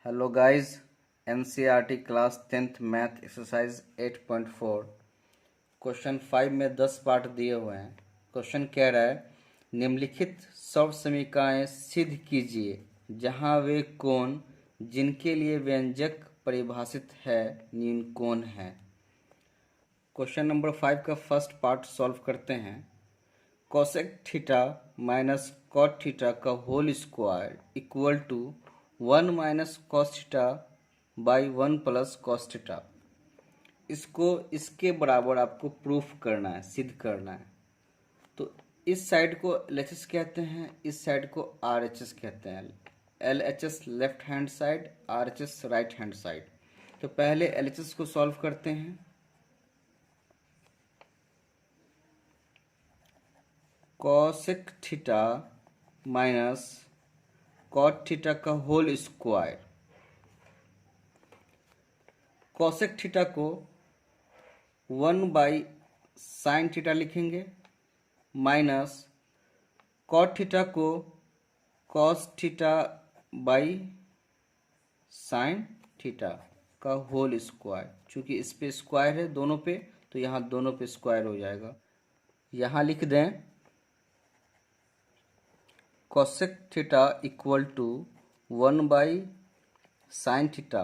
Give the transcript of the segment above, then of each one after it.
Hello guys, NCERT class 10th math exercise 8.4 question 5 में 10 part दिए हुए हैं। क्वेश्चन कह रहा है निम्नलिखित सर्व समीकरणें सिद्ध कीजिए जहां वे कोण जिनके लिए व्यंजक परिभाषित है निम्न कोण है। क्वेश्चन नंबर 5 का फर्स्ट पार्ट सॉल्व करते हैं। Cosec theta minus cot theta का whole square equal to 1 minus cos theta by 1 plus cos theta. इसको इसके बराबर आपको प्रूफ करना है, सिद्ध करना है। तो इस साइड को LHS कहते हैं, इस साइड को RHS कहते हैं। LHS left hand side, RHS right hand side. तो पहले LHS को सॉल्व करते हैं। Cosec theta minus cot theta का होल स्क्वायर। कोसेक थीटा को 1 बाई साइन थीटा लिखेंगे माइनस कॉट थीटा को cos theta by sine theta का होल स्क्वायर। चूंकि इस पे स्क्वायर है दोनों पे, तो यहाँ दोनों पे स्क्वायर हो जाएगा। यहाँ लिख दें cosec theta equal to 1 by sine theta,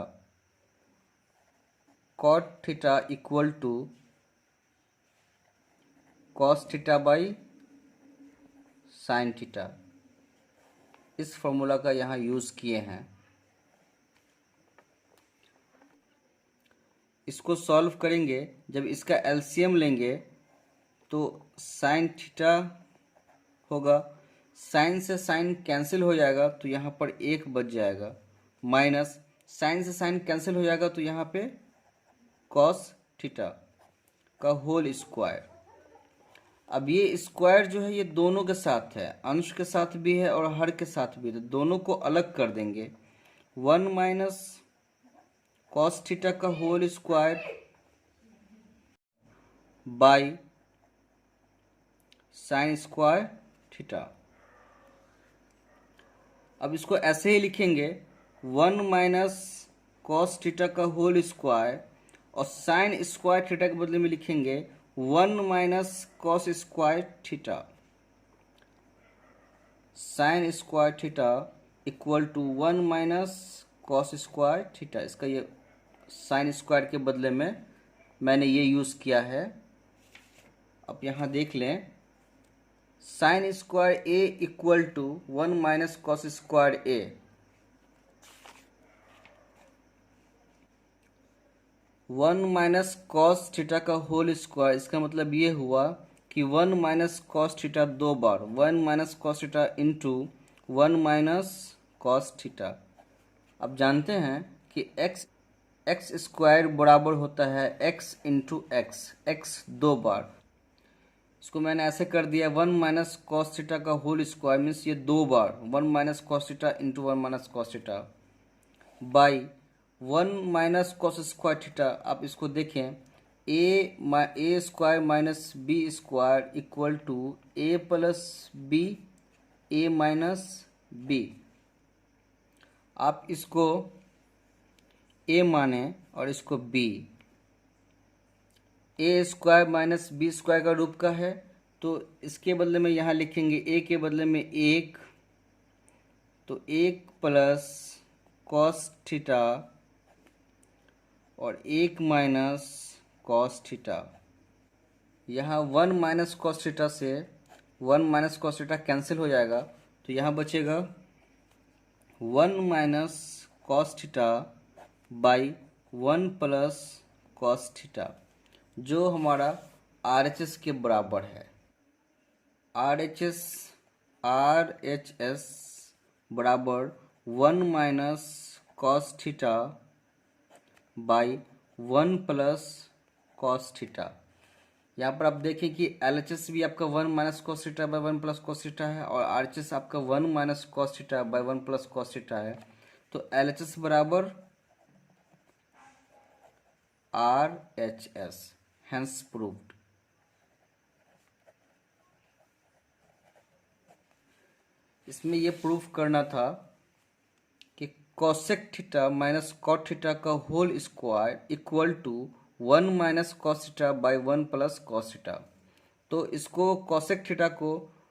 cot theta equal to cos theta by sine theta. इस फॉर्मूला का यहाँ यूज़ किए हैं। इसको सॉल्व करेंगे, जब इसका एलसीएम लेंगे तो साइन थीटा होगा, साइन से साइन कैंसिल हो जाएगा तो यहाँ पर 1 बच जाएगा, माइनस साइन से साइन कैंसिल हो जाएगा तो यहाँ पे कॉस थीटा का होल स्क्वायर। अब ये स्क्वायर जो है ये दोनों के साथ है, अंश के साथ भी है और हर के साथ भी है, तो दोनों को अलग कर देंगे। 1 माइनस कॉस थीटा का whole square by sine square theta. अब इसको ऐसे ही लिखेंगे 1 माइनस कॉस थीटा का होल स्क्वायर, और साइन स्क्वायर थीटा के बदले में लिखेंगे 1 minus cos square theta. Sine square theta equal to 1 minus cos square theta. इसका ये साइन स्क्वायर के बदले में मैंने ये यूज़ किया है। अब यहाँ देख लें, sine square A equal to 1 minus cos square A. 1 minus cos theta का होल स्क्वायर, इसका मतलब ये हुआ कि 1 माइनस कॉस थीटा 2 बार, 1 minus cos theta into 1 minus cos theta. अब जानते हैं कि एक्स स्क्वायर बराबर होता है x इंटू एक्स 2 बार। इसको मैंने ऐसे कर दिया 1 माइनस कॉस थीटा का होल स्क्वायर मीन्स ये 2 बार 1 minus cos theta into 1 minus cos theta by 1 minus cos square theta. आप इसको देखें, A square minus B square equal to A plus B, A minus B. आप इसको A माने और इसको B. A square minus B square का रूप का है, तो इसके बदले में यहाँ लिखेंगे ए के बदले में 1, तो 1 प्लस कॉस थीटा और 1 माइनस कॉस थीटा। यहाँ 1 माइनस कॉस थीटा से 1 माइनस कॉस थीटा कैंसिल हो जाएगा, तो यहाँ बचेगा 1 minus cos theta by 1 plus cos theta, जो हमारा RHS के बराबर है। RHS बराबर 1 minus cos theta by 1 plus cos theta. यहाँ पर आप देखें कि LHS भी आपका 1 minus cos theta by 1 plus cos theta है, और RHS आपका 1 minus cos theta by 1 plus cos theta है। तो LHS बराबर RHS, हैंस प्रूव्ड। इसमें ये प्रूफ करना था कि cosec theta minus cot theta का whole square equal to 1 minus cos theta by 1 plus cos theta. तो इसको कॉसेक थीटा को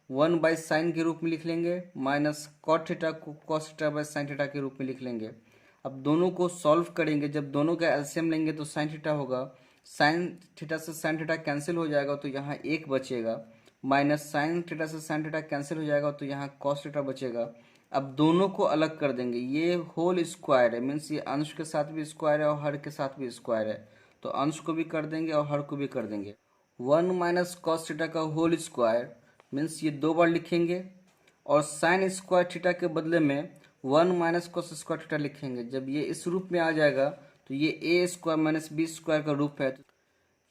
1 बाई साइन के रूप में लिख लेंगे, माइनस कॉट थीटा को cos theta by sine theta के रूप में लिख लेंगे। अब दोनों को सॉल्व करेंगे, जब दोनों का एलसीएम लेंगे तो साइन थीटा होगा, साइन थीटा से साइन थीटा कैंसिल हो जाएगा तो यहाँ एक बचेगा, माइनस साइन थीटा से साइन थीटा कैंसिल हो जाएगा तो यहाँ कॉस थीटा बचेगा। अब दोनों को अलग कर देंगे, ये होल स्क्वायर है, मीन्स ये अंश के साथ भी स्क्वायर है और हर के साथ भी स्क्वायर है, तो अंश को भी कर देंगे और हर को भी कर देंगे। 1 माइनस कॉस थीटा का होल स्क्वायर मीन्स ये दो बार लिखेंगे, और साइन स्क्वायर थीटा के बदले में 1 माइनस कॉस स्क्वायर थीटा लिखेंगे। जब ये इस रूप में आ जाएगा तो ये A square minus B square का रूप है, तो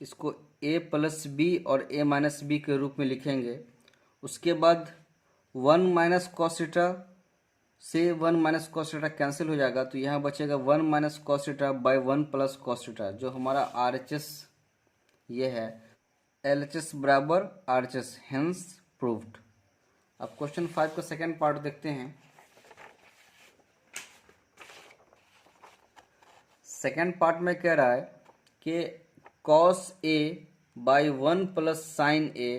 इसको ए प्लस बी और ए माइनस बी के रूप में लिखेंगे। उसके बाद 1 माइनस कॉस थीटा से 1 माइनस कॉस थीटा कैंसिल हो जाएगा, तो यहाँ बचेगा 1 minus cos theta by 1 plus cos theta, जो हमारा RHS ये है। LHS बराबर RHS, हेंस प्रूव्ड। अब क्वेश्चन 5 का सेकेंड पार्ट देखते हैं। सेकेंड पार्ट में कह रहा है कि cos A by 1 plus sine A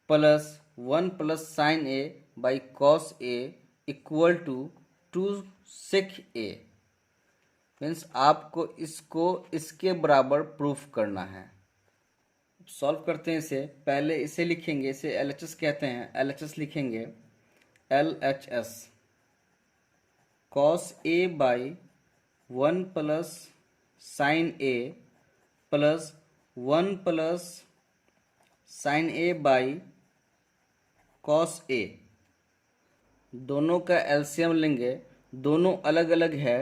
plus 1 plus sine A by cos A equal to 2 sec A. Means आपको इसको इसके बराबर प्रूफ करना है। सॉल्व करते हैं इसे। पहले इसे लिखेंगे, इसे LHS कहते हैं, LHS लिखेंगे, LHS cos A by 1 plus sine A plus 1 plus sine A by cos A. दोनों का एलसीएम लेंगे, दोनों अलग अलग है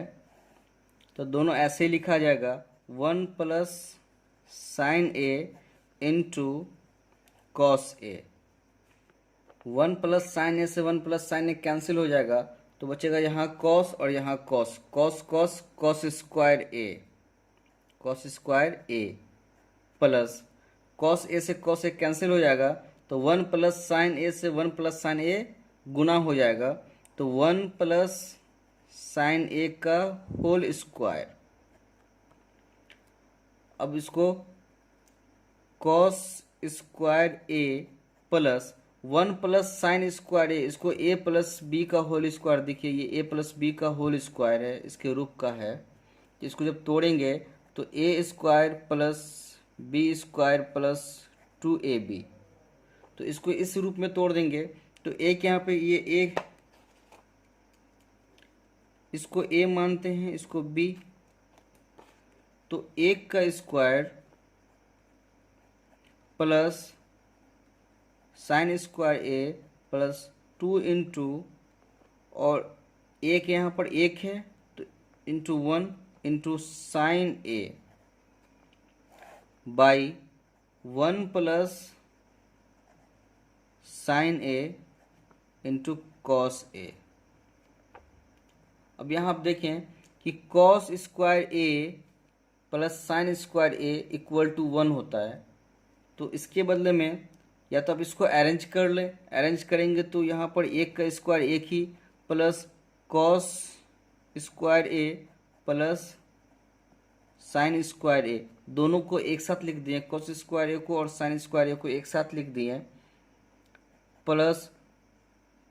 तो दोनों ऐसे ही लिखा जाएगा, 1 plus sine A into cos A. 1 plus sine A से 1 प्लस साइन ए कैंसिल हो जाएगा तो बचेगा यहाँ कॉस और यहाँ cos, cos cos cos square A, cos square A plus cos A से कॉस ए कैंसिल हो जाएगा तो 1 प्लस साइन ए से 1 प्लस साइन ए गुना हो जाएगा, तो 1 प्लस साइन ए का होल स्क्वायर। अब इसको cos square A plus 1 plus sine square A, इसको ए प्लस बी का होल स्क्वायर, देखिए ये ए प्लस बी का होल स्क्वायर है, इसके रूप का है। इसको जब तोड़ेंगे तो A square plus B square plus 2ab, तो इसको इस रूप में तोड़ देंगे तो एक यहाँ पे ये ए, इसको ए मानते हैं, इसको बी, तो 1 का square plus sine square A plus 2 into, और एक यहाँ पर 1 है तो into 1 into sine A by 1 plus sine A into cos A. अब यहाँ आप देखें कि cos square A plus sine square A equal to 1 होता है, तो इसके बदले में या तो आप इसको अरेंज कर लें, अरेंज करेंगे तो यहाँ पर 1 का square 1 he plus cos square A plus sine square ए, दोनों को एक साथ लिख दिए, कॉस स्क्वायर ए को और साइन स्क्वायर ए को एक साथ लिख दिए, प्लस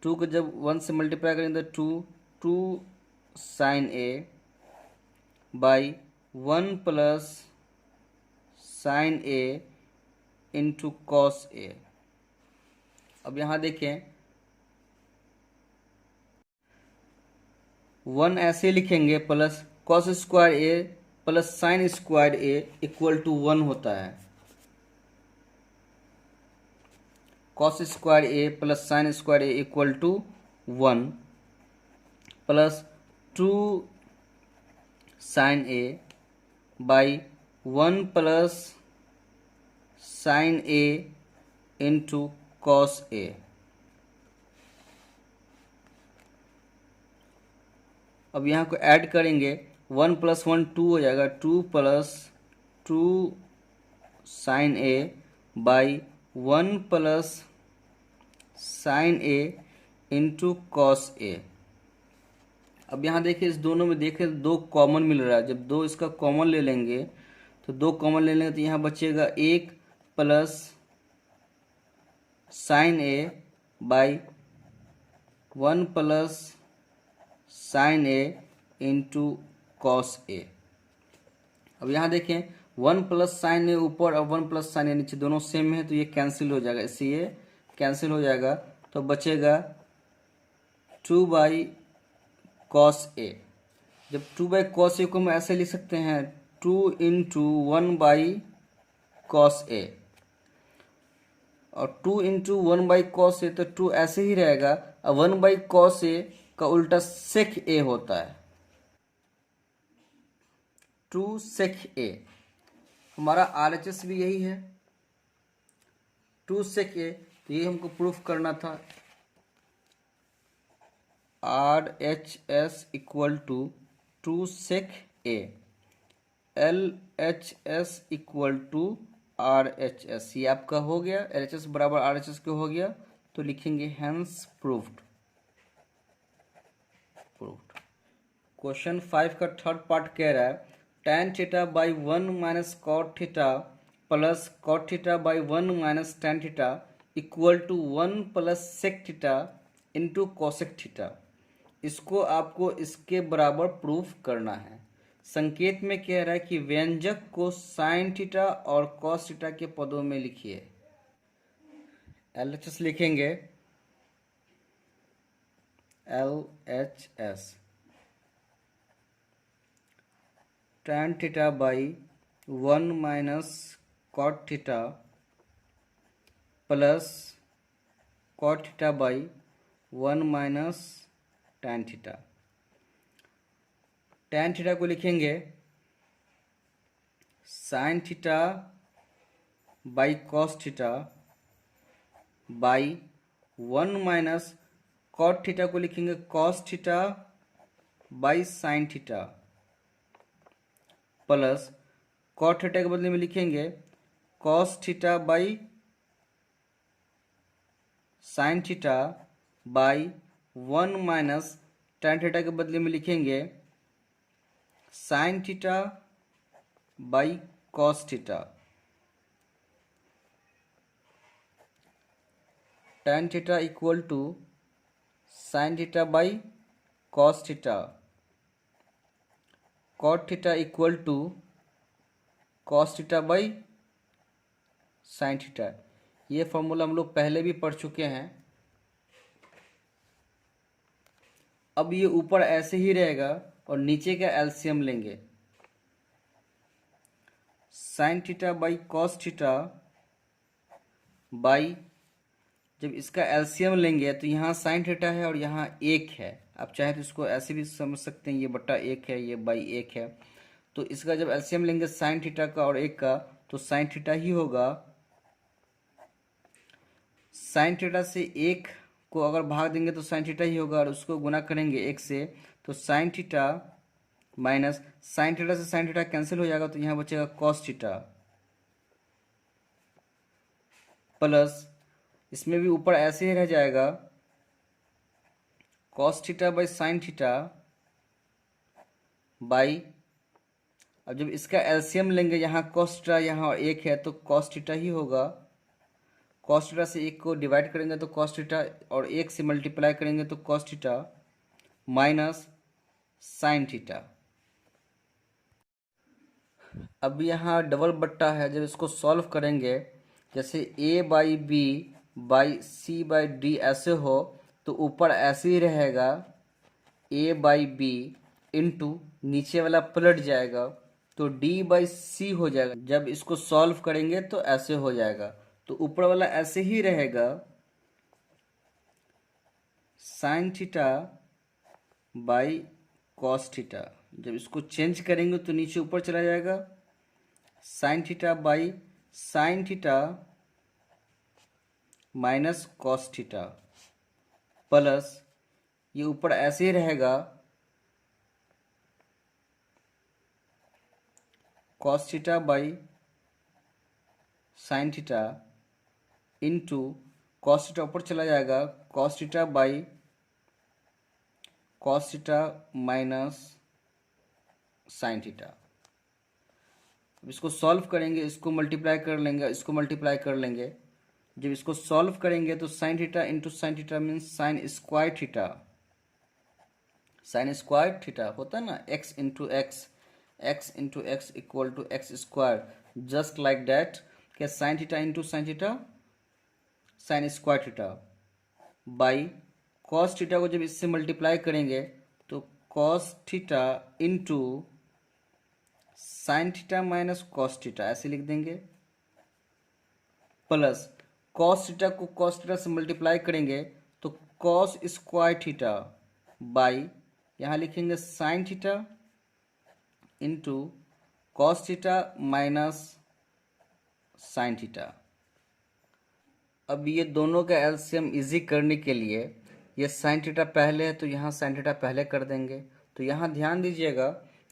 2 को जब 1 से मल्टीप्लाई करेंगे तो 2 sine A by 1 plus sine A into cos A. अब यहाँ देखें 1 ऐसे लिखेंगे plus cos square A plus sine square A equal to 1 होता है, cos square A plus sine square A equal to 1 plus 2 sine A by 1 plus sine A into cos A. अब यहाँ को ऐड करेंगे, 1 प्लस 1 2 हो जाएगा, 2 plus 2 sine A by 1 plus sine A into cos A. अब यहाँ देखिए इस दोनों में देखें दो कॉमन मिल रहा है, जब दो इसका कॉमन ले लेंगे तो दो कॉमन ले लेंगे तो यहाँ बचेगा 1 plus sine A by 1 plus sine A into cos A. अब यहाँ देखें 1 प्लस साइन ए ऊपर और 1 प्लस साइन ए नीचे, दोनों सेम है तो ये कैंसिल हो जाएगा, इससे ये कैंसिल हो जाएगा तो बचेगा 2 बाई कॉस ए। जब 2 बाई कॉस ए को हम ऐसे लिख सकते हैं 2 इंटू 1 बाई कॉस ए, और 2 इंटू 1 बाई कॉस ए तो 2 ऐसे ही रहेगा। अब 1 बाई कॉस ए का उल्टा सेक ए होता है, 2 सेक ए। हमारा RHS भी यही है 2 सेक ए, तो ये हमको प्रूफ करना था। RHS equal to 2 sec A, LHS equal to RHS, ये आपका हो गया। LHS बराबर RHS के हो गया तो लिखेंगे हेंस प्रूफ्ड। क्वेश्चन 5 का थर्ड पार्ट कह रहा है tan theta by 1 minus cot theta plus cot theta by 1 minus tan theta equal to 1 plus sec theta into cosec theta. इसको आपको इसके बराबर प्रूफ करना है। संकेत में कह रहा है कि व्यंजक को साइन थीटा और कॉस थीटा के पदों में लिखिए। LHS लिखेंगे LHS tan theta by 1 minus cot theta plus cot theta by 1 minus tan theta. tan theta को लिखेंगे sine theta by cos theta by 1 minus cot theta को लिखेंगे cos theta by sine theta plus cot theta के बदले में लिखेंगे cos theta by sine theta by 1 minus tan theta के बदले में लिखेंगे sine theta by cos theta. tan theta equal to sine theta by cos theta, cot theta equal to cos theta by sine theta. ये formula हम लोग पहले भी पढ़ चुके हैं। अब ये ऊपर ऐसे ही रहेगा और नीचे का एलसीएम लेंगे sign theta by cos theta by, जब इसका एलसीएम लेंगे तो यहाँ साइन थीटा है और यहाँ 1 है। आप चाहे तो इसको ऐसे भी समझ सकते हैं, ये बटा 1 है, ये बाई 1 है। तो इसका जब एलसीएम लेंगे साइन थीटा का और 1 का तो साइन थीटा ही होगा। साइन थीटा से 1 को अगर भाग देंगे तो साइन थीटा ही होगा और उसको गुना करेंगे 1 से तो sine theta minus sine theta से साइन थीटा कैंसिल हो जाएगा तो यहाँ बचेगा कॉस थीटा प्लस इसमें भी ऊपर ऐसे ही रह जाएगा cos theta by sine theta by, अब जब इसका एलसीएम लेंगे यहाँ कॉस थीटा यहाँ 1 है तो कॉस थीटा ही होगा। कॉस थीटा से 1 को डिवाइड करेंगे तो कॉस थीटा और 1 से मल्टीप्लाई करेंगे तो cos theta minus sine theta. अब यहाँ डबल बट्टा है, जब इसको सॉल्व करेंगे जैसे a by B by C by D ऐसे हो तो ऊपर ऐसे ही रहेगा a बाई बी इंटू नीचे वाला पलट जाएगा तो d बाई सी हो जाएगा। जब इसको सॉल्व करेंगे तो ऐसे हो जाएगा, तो ऊपर वाला ऐसे ही रहेगा sign theta by cos theta. जब इसको चेंज करेंगे तो नीचे ऊपर चला जाएगा sign theta by sine theta minus cos theta plus ये ऊपर ऐसे ही रहेगा cos theta by sine theta into cos theta ऊपर चला जाएगा cos theta by cos theta minus sine theta. अब इसको सॉल्व करेंगे, इसको मल्टीप्लाई कर लेंगे, इसको मल्टीप्लाई कर लेंगे। जब इसको सॉल्व करेंगे तो sine theta into sine theta means sine square theta. Sine square theta होता है ना, X into X, X into X equal to X square, just like that. क्या sine theta into sine theta sine square theta by cos theta को जब इससे multiply करेंगे तो cos theta into sine theta minus cos theta ऐसे लिख देंगे, plus cos theta को कॉस थीटा से मल्टीप्लाई करेंगे तो कॉस स्क्वायर थीटा बाई यहाँ लिखेंगे sine theta into cos theta minus sine theta. अब ये दोनों का एलसीएम इजी करने के लिए ये साइन थीटा पहले है तो यहाँ साइन थीटा पहले कर देंगे। तो यहाँ ध्यान दीजिएगा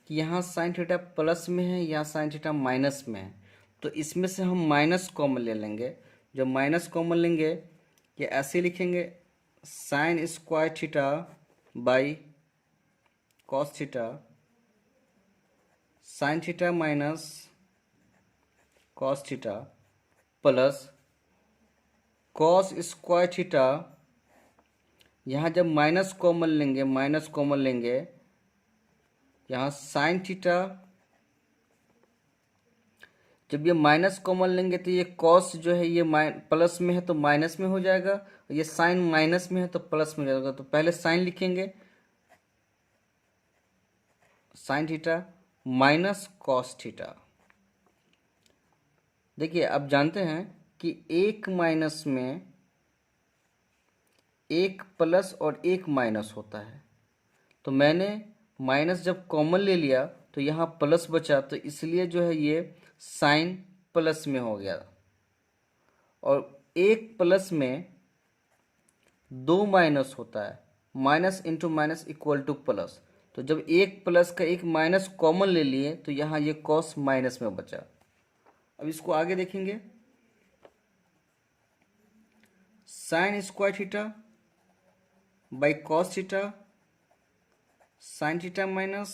कि यहाँ साइन थीटा प्लस में है, यहाँ साइन थीटा माइनस में है, तो इसमें से हम माइनस कॉमन ले लेंगे। जब माइनस कॉमन लेंगे ये ऐसे लिखेंगे sign square theta by cos theta, sine theta minus cos theta plus cos square theta. यहाँ जब माइनस कॉमन लेंगे, माइनस कॉमन लेंगे, यहाँ साइन थीटा, जब ये माइनस कॉमन लेंगे तो ये कॉस जो है ये प्लस में है तो माइनस में हो जाएगा, और ये साइन माइनस में है तो प्लस में हो जाएगा। तो पहले साइन लिखेंगे, sine theta minus cos theta. देखिए अब जानते हैं कि एक माइनस में एक प्लस और एक माइनस होता है, तो मैंने माइनस जब कॉमन ले लिया तो यहाँ प्लस बचा, तो इसलिए जो है ये साइन प्लस में हो गया। और एक प्लस में दो माइनस होता है, minus into minus equal two plus, तो जब एक प्लस का एक माइनस कॉमन ले लिए तो यहाँ ये कॉस माइनस में बचा। अब इसको आगे देखेंगे, sign square theta by cos theta, sine theta minus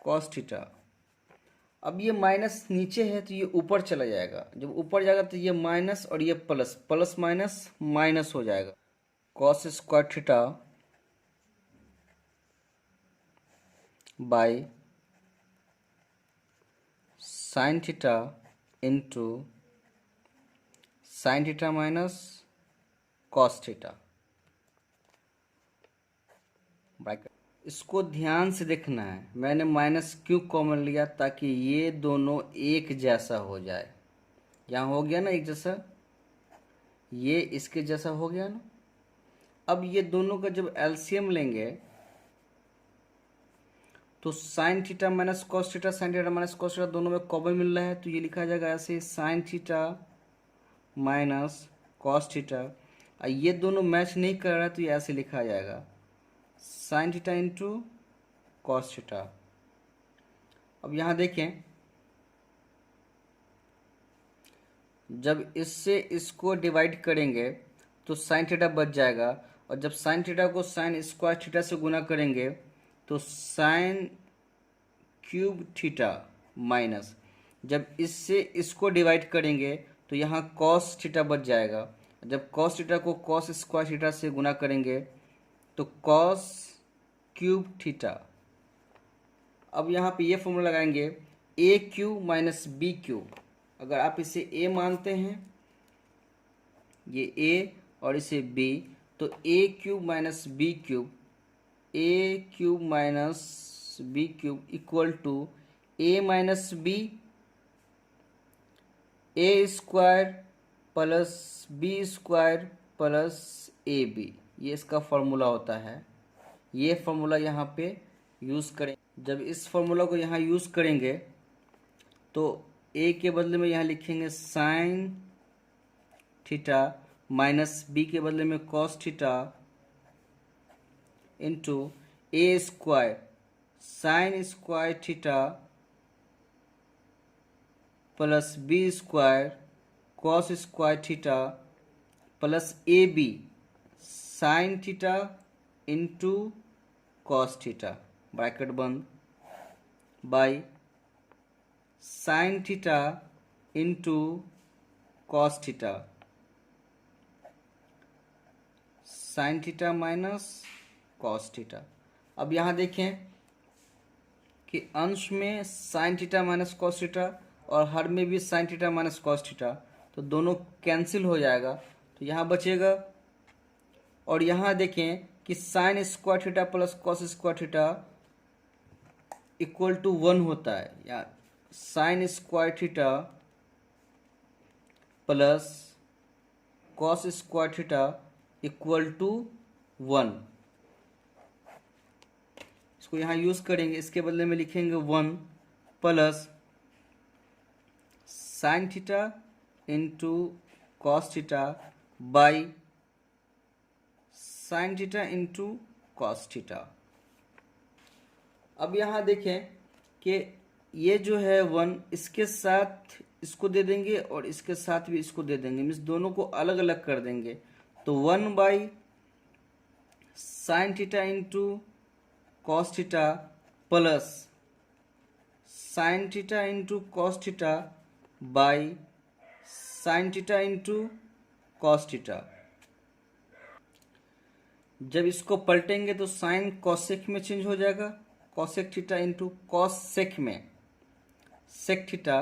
cos theta. अब ये माइनस नीचे है तो ये ऊपर चला जाएगा, जब ऊपर जाएगा तो ये माइनस और ये प्लस, प्लस माइनस माइनस हो जाएगा। Cos square theta by sine theta into sine theta minus cos theta. इसको ध्यान से देखना है, मैंने माइनस क्यों कॉमन लिया, ताकि ये दोनों एक जैसा हो जाए। यहाँ हो गया ना एक जैसा, ये इसके जैसा हो गया ना। अब ये दोनों का जब एलसीएम लेंगे तो sine theta minus cos theta, sine theta minus cos theta दोनों में कॉमन मिल रहा है, तो ये लिखा जाएगा ऐसे sign theta minus cos theta. ये दोनों मैच नहीं कर रहा है तो ये ऐसे लिखा जाएगा sign theta into cos theta. अब यहाँ देखें, जब इससे इसको डिवाइड करेंगे तो साइन थीटा बच जाएगा, और जब साइन थीटा को साइन स्क्वायर थीटा से गुना करेंगे तो साइन क्यूब थीटा माइनस, जब इससे इसको डिवाइड करेंगे तो यहाँ कॉस थीटा बच जाएगा। जब कॉस थीटा को कॉस स्क्वायर थीटा से गुना करेंगे तो कॉस क्यूब थीटा। अब यहाँ पे ये फॉर्मूला लगाएंगे ए क्यू माइनस बी क्यू। अगर आप इसे ए मानते हैं, ये ए और इसे बी, तो A cube minus B cube, A cube minus B cube equal to A minus B, A square plus B square plus A B, ये इसका फॉर्मूला होता है। ये फॉर्मूला यहाँ पे यूज़ करें। जब इस फॉर्मूला को यहाँ यूज़ करेंगे तो ए के बदले में यहाँ लिखेंगे साइन थीटा माइनस बी के बदले में cos theta into A square sine square theta plus B square cos square theta plus A B sine theta into cos theta bracket बंद by sine theta into cos theta, sine theta minus cos theta. अब यहाँ देखें कि अंश में sine theta minus cos theta और हर में भी sine theta minus cos theta, तो दोनों कैंसिल हो जाएगा, तो यहाँ बचेगा। और यहाँ देखें कि sine square theta plus cos square theta equal to 1 होता है, या sine square theta plus cos square theta equal to 1। इसको यहाँ यूज करेंगे, इसके बदले में लिखेंगे 1 plus sign theta into cos theta by sine theta into cos theta. अब यहाँ देखें कि ये जो है 1 इसके साथ इसको दे देंगे और इसके साथ भी इसको दे देंगे, मीन्स दोनों को अलग अलग कर देंगे। तो 1 by sine theta into cos theta plus sign theta into cos theta by sine theta into cos theta. जब इसको पलटेंगे तो साइन कॉसेक में चेंज हो जाएगा, cosec theta into cos sec में सेक थीटा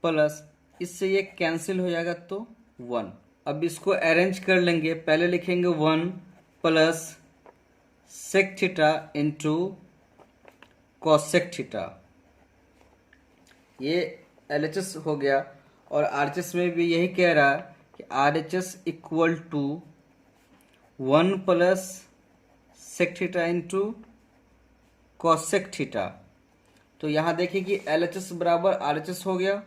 प्लस इससे ये कैंसिल हो जाएगा तो 1। अब इसको अरेंज कर लेंगे, पहले लिखेंगे 1 plus sec theta into cosec theta, ये एलएचएस हो गया। और आरएचएस में भी यही कह रहा है कि RHS equal to 1 plus sec theta into cosec theta. तो यहाँ देखिए कि LHS बराबर RHS हो गया,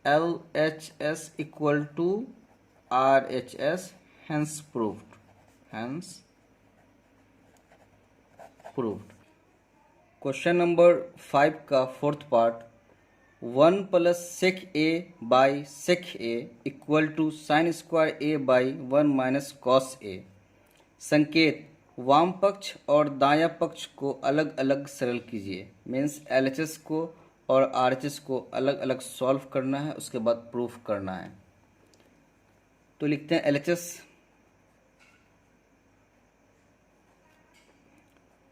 LHS equal to RHS, hence proved, hence proved. Question number 5 का 4th part, 1 plus sec A by sec A equal to sine square A by 1 minus cos A. संकेत वाम पक्ष और दायां पक्ष को अलग अलग सरल कीजिए, मीन्स एलएचएस को और आरएचएस को अलग अलग सॉल्व करना है, उसके बाद प्रूफ करना है। तो लिखते हैं LHS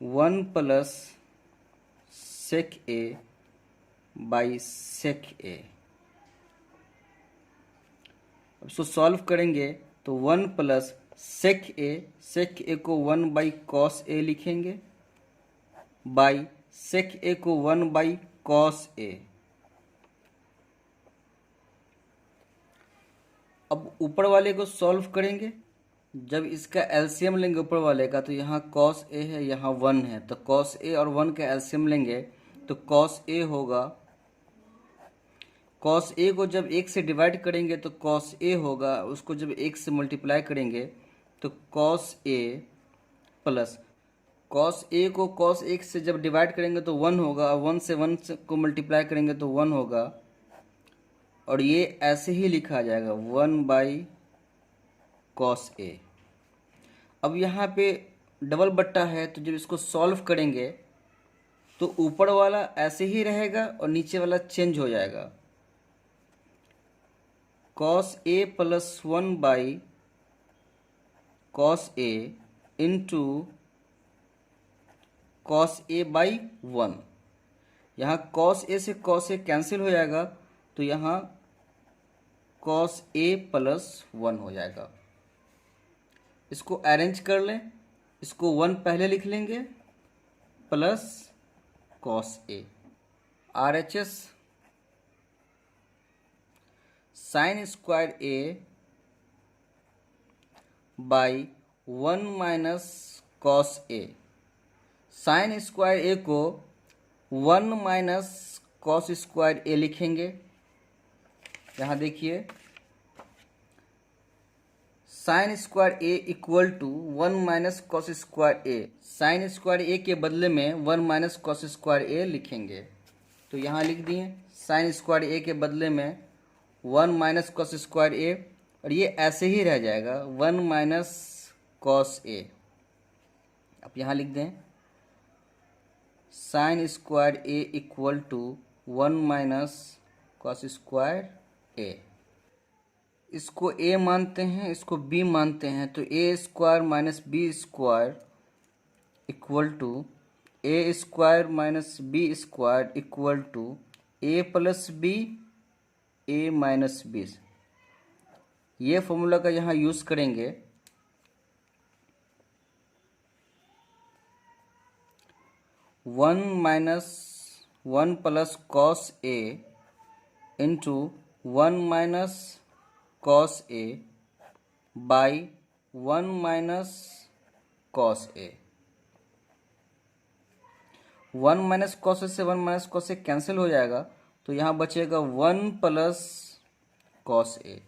1 plus sec A by sec A. अब इसको सॉल्व करेंगे तो 1 प्लस सेक ए को 1 बाई कॉस ए लिखेंगे बाई सेक ए को 1 बाई कॉस ए। अब ऊपर वाले को सॉल्व करेंगे, जब इसका एलसीएम लेंगे ऊपर वाले का, तो यहाँ कॉस ए है, यहाँ 1 है, तो कॉस ए और 1 का एलसीएम लेंगे तो कॉस ए होगा, कॉस ए को जब 1 से डिवाइड करेंगे तो कॉस ए होगा, उसको जब 1 से मल्टीप्लाई करेंगे तो कॉस ए प्लस कॉस ए को कॉस 1 से जब डिवाइड करेंगे तो 1 होगा, 1 से 1 को मल्टीप्लाई करेंगे तो 1 होगा, और ये ऐसे ही लिखा जाएगा 1 बाई कॉस ए। अब यहाँ पे डबल बट्टा है, तो जब इसको सॉल्व करेंगे तो ऊपर वाला ऐसे ही रहेगा और नीचे वाला चेंज हो जाएगा। Cos A plus 1 by cos A into cos A by 1। यहाँ कॉस ए से कॉस ए कैंसिल हो जाएगा, तो यहाँ कॉस ए प्लस 1 हो जाएगा। इसको अरेंज कर लें, इसको 1 पहले लिख लेंगे plus cos A. RHS sine square A by 1 minus cos A. Sine square A को 1 माइनस कॉस स्क्वायर ए लिखेंगे। यहाँ देखिए sine square A equal to 1 minus cos square A. Sine square A के बदले में 1 माइनस कॉस स्क्वायर ए लिखेंगे, तो यहाँ लिख दिए साइन स्क्वायर ए के बदले में 1 माइनस कॉस स्क्वायर ए, और ये ऐसे ही रह जाएगा 1 माइनस कॉस ए। अब यहाँ लिख दें sine square A equal to 1 minus cos square A. इसको ए मानते हैं, इसको बी मानते हैं, तो A square minus B square equal to A square minus B square equal to A plus B A minus B. ये formula का यहाँ यूज़ करेंगे। 1 minus 1 plus cos A into 1 minus cos A by 1 minus cos A. 1 minus cos A से 1 minus cos ए cancel हो जाएगा, तो यहाँ बचेगा 1 प्लस कॉस ए।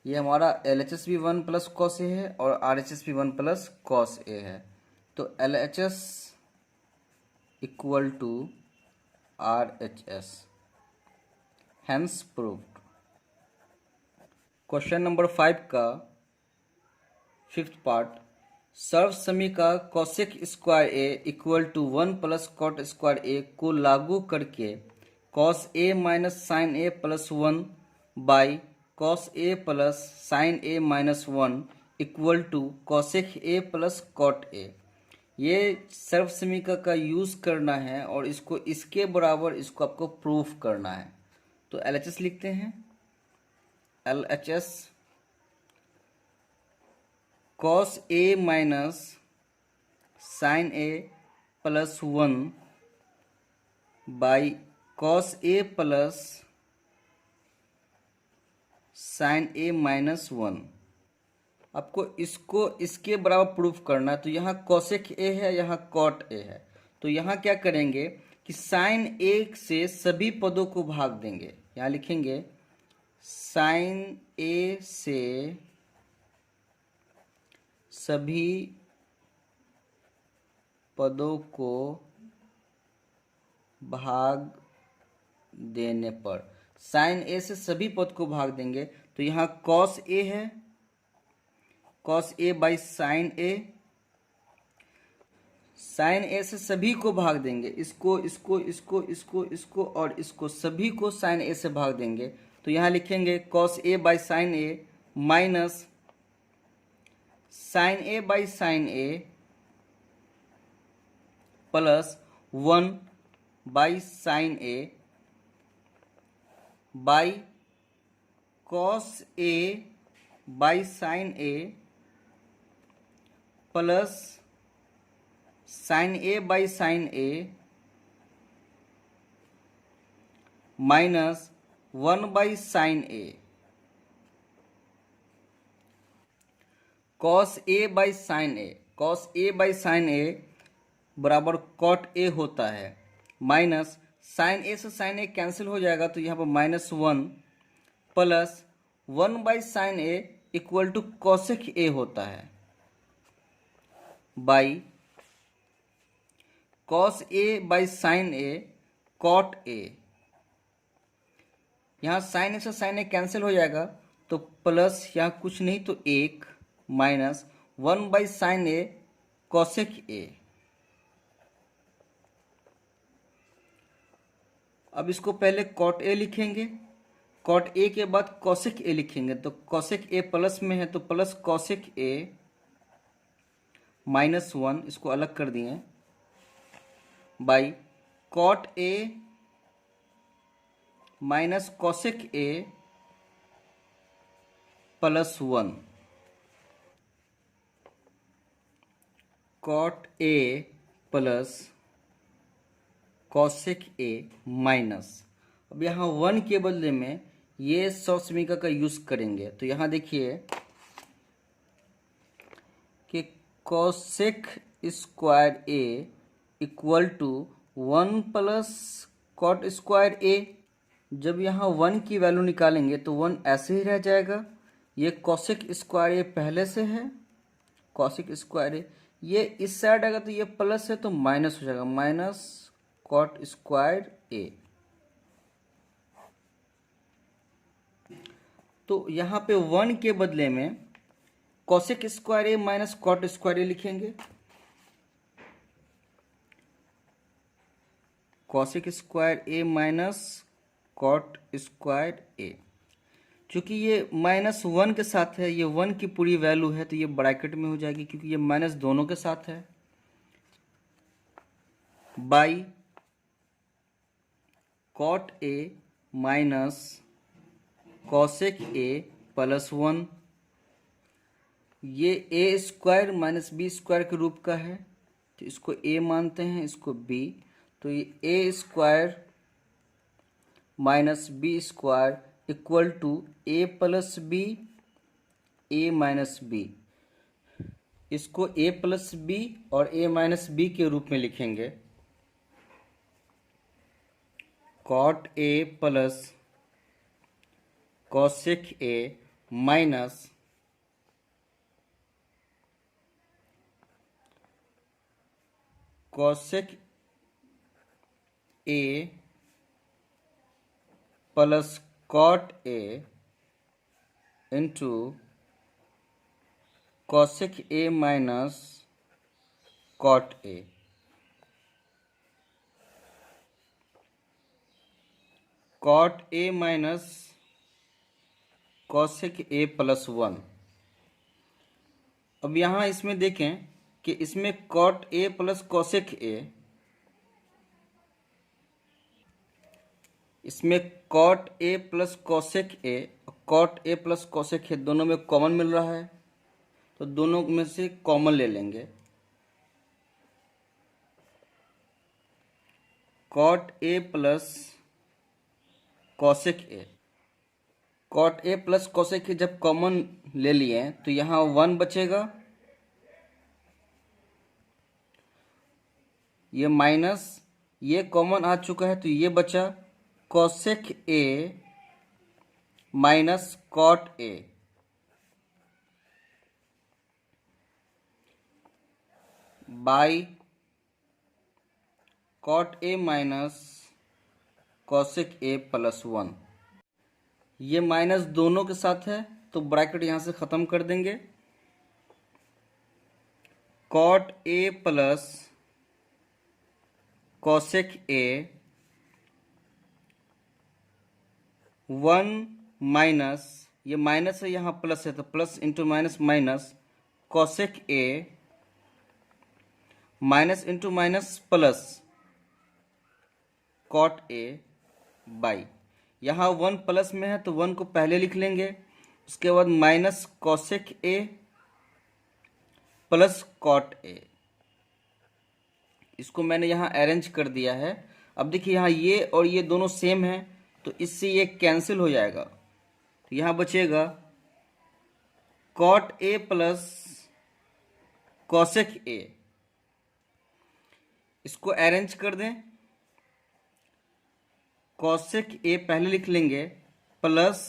ये हमारा LHS भी 1 प्लस कॉस ए है और RHS भी 1 प्लस कॉस ए है, तो LHS equal to RHS, hence proved. Question number 5 का 5th पार्ट, सर्व समी का cosec square A equal to 1 plus cot square A को लागू करके cos A minus sine A plus 1 by cos A plus sine A minus 1 equal to cosec A plus cot A. ये सर्व समीकरण का यूज़ करना है और इसको इसके बराबर इसको आपको प्रूफ करना है। तो LHS लिखते हैं, LHS cos A minus sine A plus 1 by cos A plus sine A minus 1। आपको इसको इसके बराबर प्रूफ करना है। तो यहाँ कॉसेक ए है, यहाँ कॉट ए है, तो यहाँ क्या करेंगे कि साइन ए से सभी पदों को भाग देंगे। यहाँ लिखेंगे साइन ए से सभी पदों को भाग देने पर, साइन ए से सभी पद को भाग देंगे, तो यहाँ कॉस ए है, cos A by sine A, sine A से सभी को भाग देंगे, इसको इसको इसको इसको इसको और इसको सभी को साइन ए से भाग देंगे, तो यहाँ लिखेंगे cos A by sine A minus sine A by sine A plus 1 by sine A by cos A by sine A plus sine A by sine A minus 1 by sine A. Cos A by sine A, cos A by sine A बराबर cot ए होता है, minus sine A से sine A cancel हो जाएगा, तो यहाँ पर minus 1 plus 1 by sine A equal to cosec A होता है, by cos A by sine A cot A. यहाँ साइन ए से साइन ए कैंसिल हो जाएगा, तो प्लस यहाँ कुछ नहीं तो 1 minus 1 by sine A cosec ए। अब इसको पहले कॉट ए लिखेंगे, कॉट ए के बाद कॉसेक ए लिखेंगे, तो कॉसेक ए प्लस में है तो प्लस कॉसेक ए माइनस 1, इसको अलग कर दिए, by cot A minus cosec A plus 1, cot A plus cosec A minus. अब यहाँ 1 के बदले में ये सर्व समीकरण का यूज करेंगे, तो यहाँ देखिए कि cosec square A equal to 1 plus cot square A. जब यहाँ 1 की वैल्यू निकालेंगे तो 1 ऐसे ही रह जाएगा, ये कॉसेक स्क्वायर ए पहले से है, कॉसेक स्क्वायर ए, ये इस साइड आएगा तो ये प्लस है तो माइनस हो जाएगा, माइनस कॉट स्क्वायर ए। तो यहाँ पे 1 के बदले में cosec square A minus cot square A लिखेंगे। Cosec square A minus cot square ए, क्योंकि ये -1 के साथ है, ये 1 की पूरी वैल्यू है तो ये ब्रैकेट में हो जाएगी, क्योंकि ये माइनस दोनों के साथ है, by cot A minus cosec A plus 1। ये A square minus B square के रूप का है तो इसको ए मानते हैं, इसको बी, तो ये A square minus B square equal to A plus B, A minus B. इसको ए प्लस बी और ए माइनस बी के रूप में लिखेंगे। Cot A plus cosec A minus cosec A plus cot A into cosec A minus cot A. Cot A minus cosec A plus 1। अब यहाँ इसमें देखें कि इसमें cot A plus cosec A, इसमें cot A plus cosec A, cot A plus cosec A दोनों में common मिल रहा है तो दोनों में से कॉमन ले लेंगे। Cot A plus cosec A, cot A plus cosec A जब कॉमन ले लिए तो यहाँ 1 बचेगा, ये माइनस, ये कॉमन आ चुका है तो ये बचा cosec A minus cot A. By cot A minus cosec A plus 1। ये माइनस दोनों के साथ है तो ब्रैकेट यहां से खत्म कर देंगे। Cot A plus cosec A 1 minus, ये माइनस है यहाँ प्लस है तो plus into minus minus, cosec A minus into minus plus cot A by, यहाँ 1 प्लस में है तो 1 को पहले लिख लेंगे, उसके बाद minus cosec A plus cot A. इसको मैंने यहाँ अरेंज कर दिया है। अब देखिए यहाँ ये और ये दोनों सेम है तो इससे ये कैंसिल हो जाएगा तो यहाँ बचेगा cot A plus cosec A. इसको अरेंज कर दें, कॉसेक ए पहले लिख लेंगे प्लस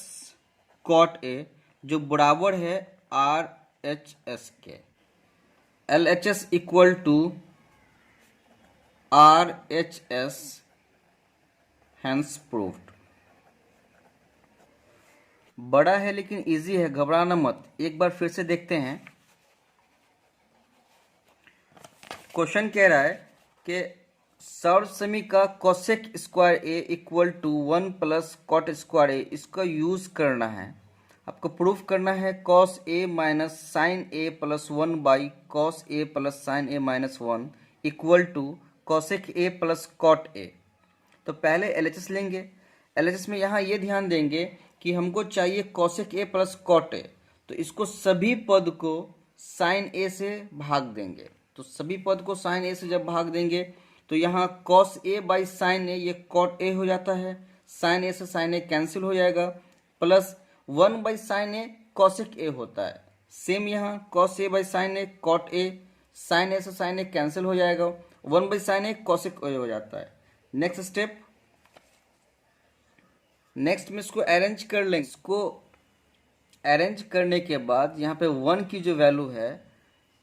कॉट ए जो बराबर है आर एच एस के। L H S equal to R H S, hence proved. बड़ा है लेकिन इजी है, घबराना मत। एक बार फिर से देखते हैं। क्वेश्चन कह रहा है कि सर्वसमी का cosec square A equal to 1 plus cot square A, इसका यूज करना है। आपको प्रूफ करना है cos A minus sine A plus 1 by cos A plus sine A minus 1 equal to cosec A plus cot A. तो पहले LHS लेंगे। LHS में यहाँ ये ध्यान देंगे कि हमको चाहिए cosec A plus cot A, तो इसको सभी पद को साइन ए से भाग देंगे। तो सभी पद को साइन ए से जब भाग देंगे तो यहाँ कॉस ए बाई साइन ए, ये कॉट ए हो जाता है, साइन ए से साइन ए कैंसिल हो जाएगा, plus 1 by sine A cosec A होता है। सेम यहाँ cos A by sine A cot A, sine A से साइन ए कैंसिल हो जाएगा, 1 by sine A cosec A हो जाता है। नेक्स्ट स्टेप, नेक्स्ट में इसको अरेंज कर लेंगे। इसको अरेंज करने के बाद यहाँ पे 1 की जो वैल्यू है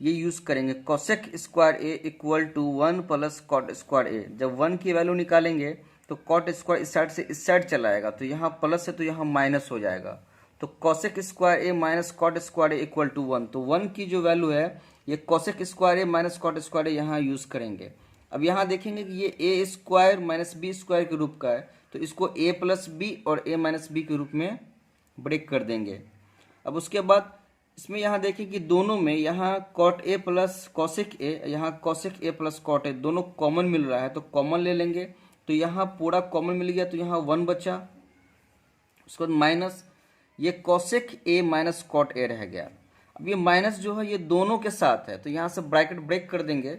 ये यूज करेंगे, cosec square A equal to 1 plus cot square A. जब 1 की वैल्यू निकालेंगे तो कॉट स्क्वायर इस साइड से इस साइड चला आएगा, तो यहाँ प्लस है तो यहाँ माइनस हो जाएगा, तो cosec square A minus cot square A equal to 1। तो 1 की जो वैल्यू है ये cosec square A minus cot square A यहाँ यूज करेंगे। अब यहाँ देखेंगे कि ये A square minus B square के रूप का है, तो इसको ए प्लस बी और ए माइनस बी के रूप में ब्रेक कर देंगे। अब उसके बाद इसमें यहाँ देखें कि दोनों में यहाँ cot A plus cosec A, यहाँ cosec A plus cot A दोनों कॉमन मिल रहा है, तो कॉमन ले लेंगे। तो यहाँ पूरा कॉमन मिल गया, तो यहाँ 1 बचा। उसके बाद माइनस ये cosec A minus cot A रह गया। अब ये माइनस जो है ये दोनों के साथ है, तो यहाँ से ब्रैकेट ब्रेक कर देंगे।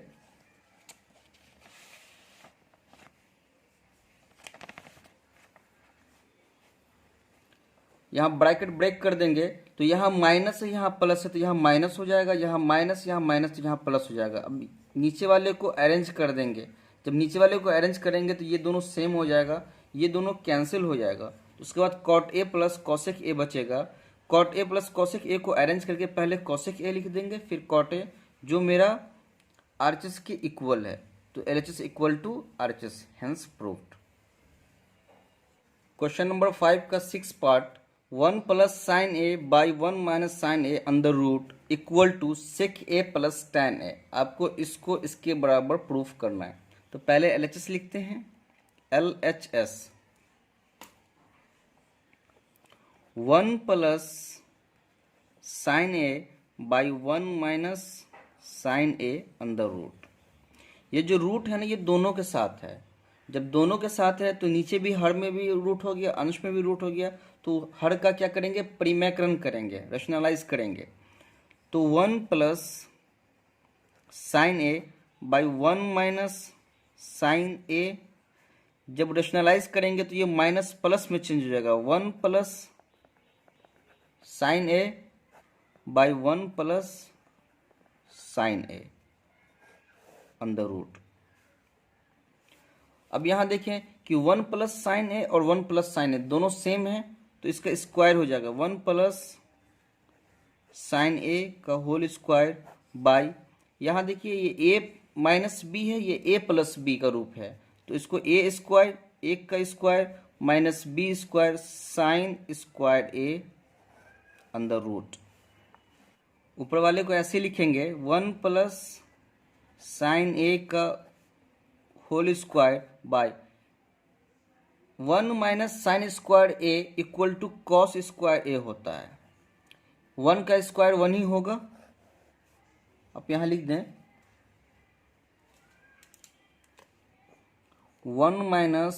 यहाँ ब्रैकेट ब्रेक कर देंगे, तो यहाँ माइनस है यहाँ प्लस है, तो यहाँ माइनस हो जाएगा, यहाँ माइनस तो यहाँ प्लस हो जाएगा। अब नीचे वाले को अरेंज कर देंगे। जब नीचे वाले को अरेंज करेंगे तो ये दोनों सेम हो जाएगा, ये दोनों कैंसिल हो जाएगा। उसके बाद cot A plus cosec A बचेगा। कॉट ए प्लस कॉसेक ए को अरेंज करके पहले कॉसेक ए लिख देंगे, फिर कॉट ए जो मेरा आरएचएस के इक्वल है, तो LHS equal to RHS, hence proved. Question number 5 का 6 part, 1 plus sine A by 1 minus sine A under root equal to sec A plus tan A. आपको इसको इसके बराबर प्रूफ करना है। तो पहले एलएचएस लिखते हैं, LHS 1 plus sine A by 1 minus sine A under root. ये जो रूट है ना ये दोनों के साथ है। जब दोनों के साथ है तो नीचे भी हर में भी रूट हो गया, अंश में भी रूट हो गया, तो हर का क्या करेंगे, परिमेयकरण करेंगे, रेशनलाइज करेंगे। तो 1 plus sine A by 1 minus sine A, जब रेशनलाइज करेंगे तो ये माइनस प्लस में चेंज हो जाएगा। 1 plus sine A by 1 plus sine A under root. अब यहां देखें कि 1 प्लस साइन ए और 1 प्लस साइन ए दोनों सेम है, तो इसका स्क्वायर हो जाएगा 1 प्लस साइन ए का होल स्क्वायर बाई, यहां देखिए ये ए माइनस बी है, ये ए प्लस बी का रूप है, तो इसको ए स्क्वायर, एक का square minus B square sine square A under root. ऊपर वाले को ऐसे लिखेंगे 1 प्लस साइन ए का whole square by 1 minus sine square A equal to cos square A होता है। 1 का स्क्वायर 1 ही होगा, आप यहां लिख दें 1 minus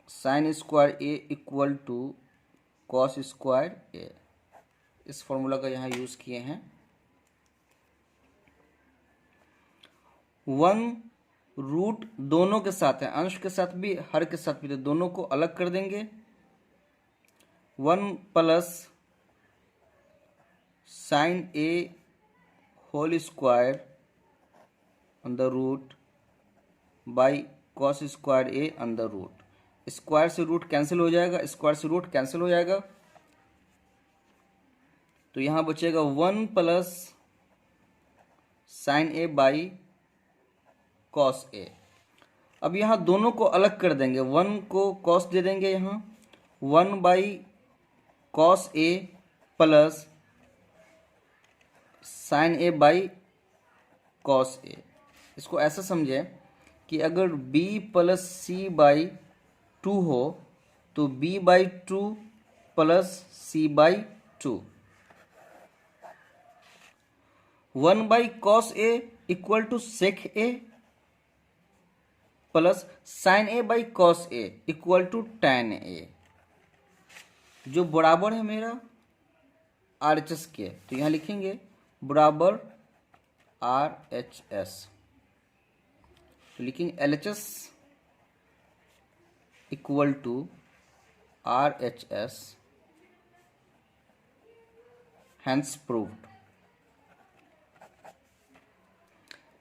sine square A equal to cos square A. इस फॉर्मूला का यहाँ यूज किए हैं। 1 रूट दोनों के साथ है, अंश के साथ भी हर के साथ भी, तो दोनों को अलग कर देंगे। 1 plus sine A whole square under root by cos square A under root. Square से रूट कैंसिल हो जाएगा, स्क्वायर से रूट कैंसिल हो जाएगा, तो यहां बचेगा 1 plus sine A by cos A. अब यहां दोनों को अलग कर देंगे, 1 को कॉस दे देंगे, यहां 1 by cos A plus sine A by cos A. इसको ऐसा समझे कि अगर b प्लस सी बाई 2 हो तो b by 2 plus C by 2। 1 by cos A equal to sec A plus sine A by cos A equal to tan A, जो बराबर है मेरा आरएचएस के। तो यहां लिखेंगे बराबर आरएचएस, तो लिखेंगे LHS equal to RHS, hence proved.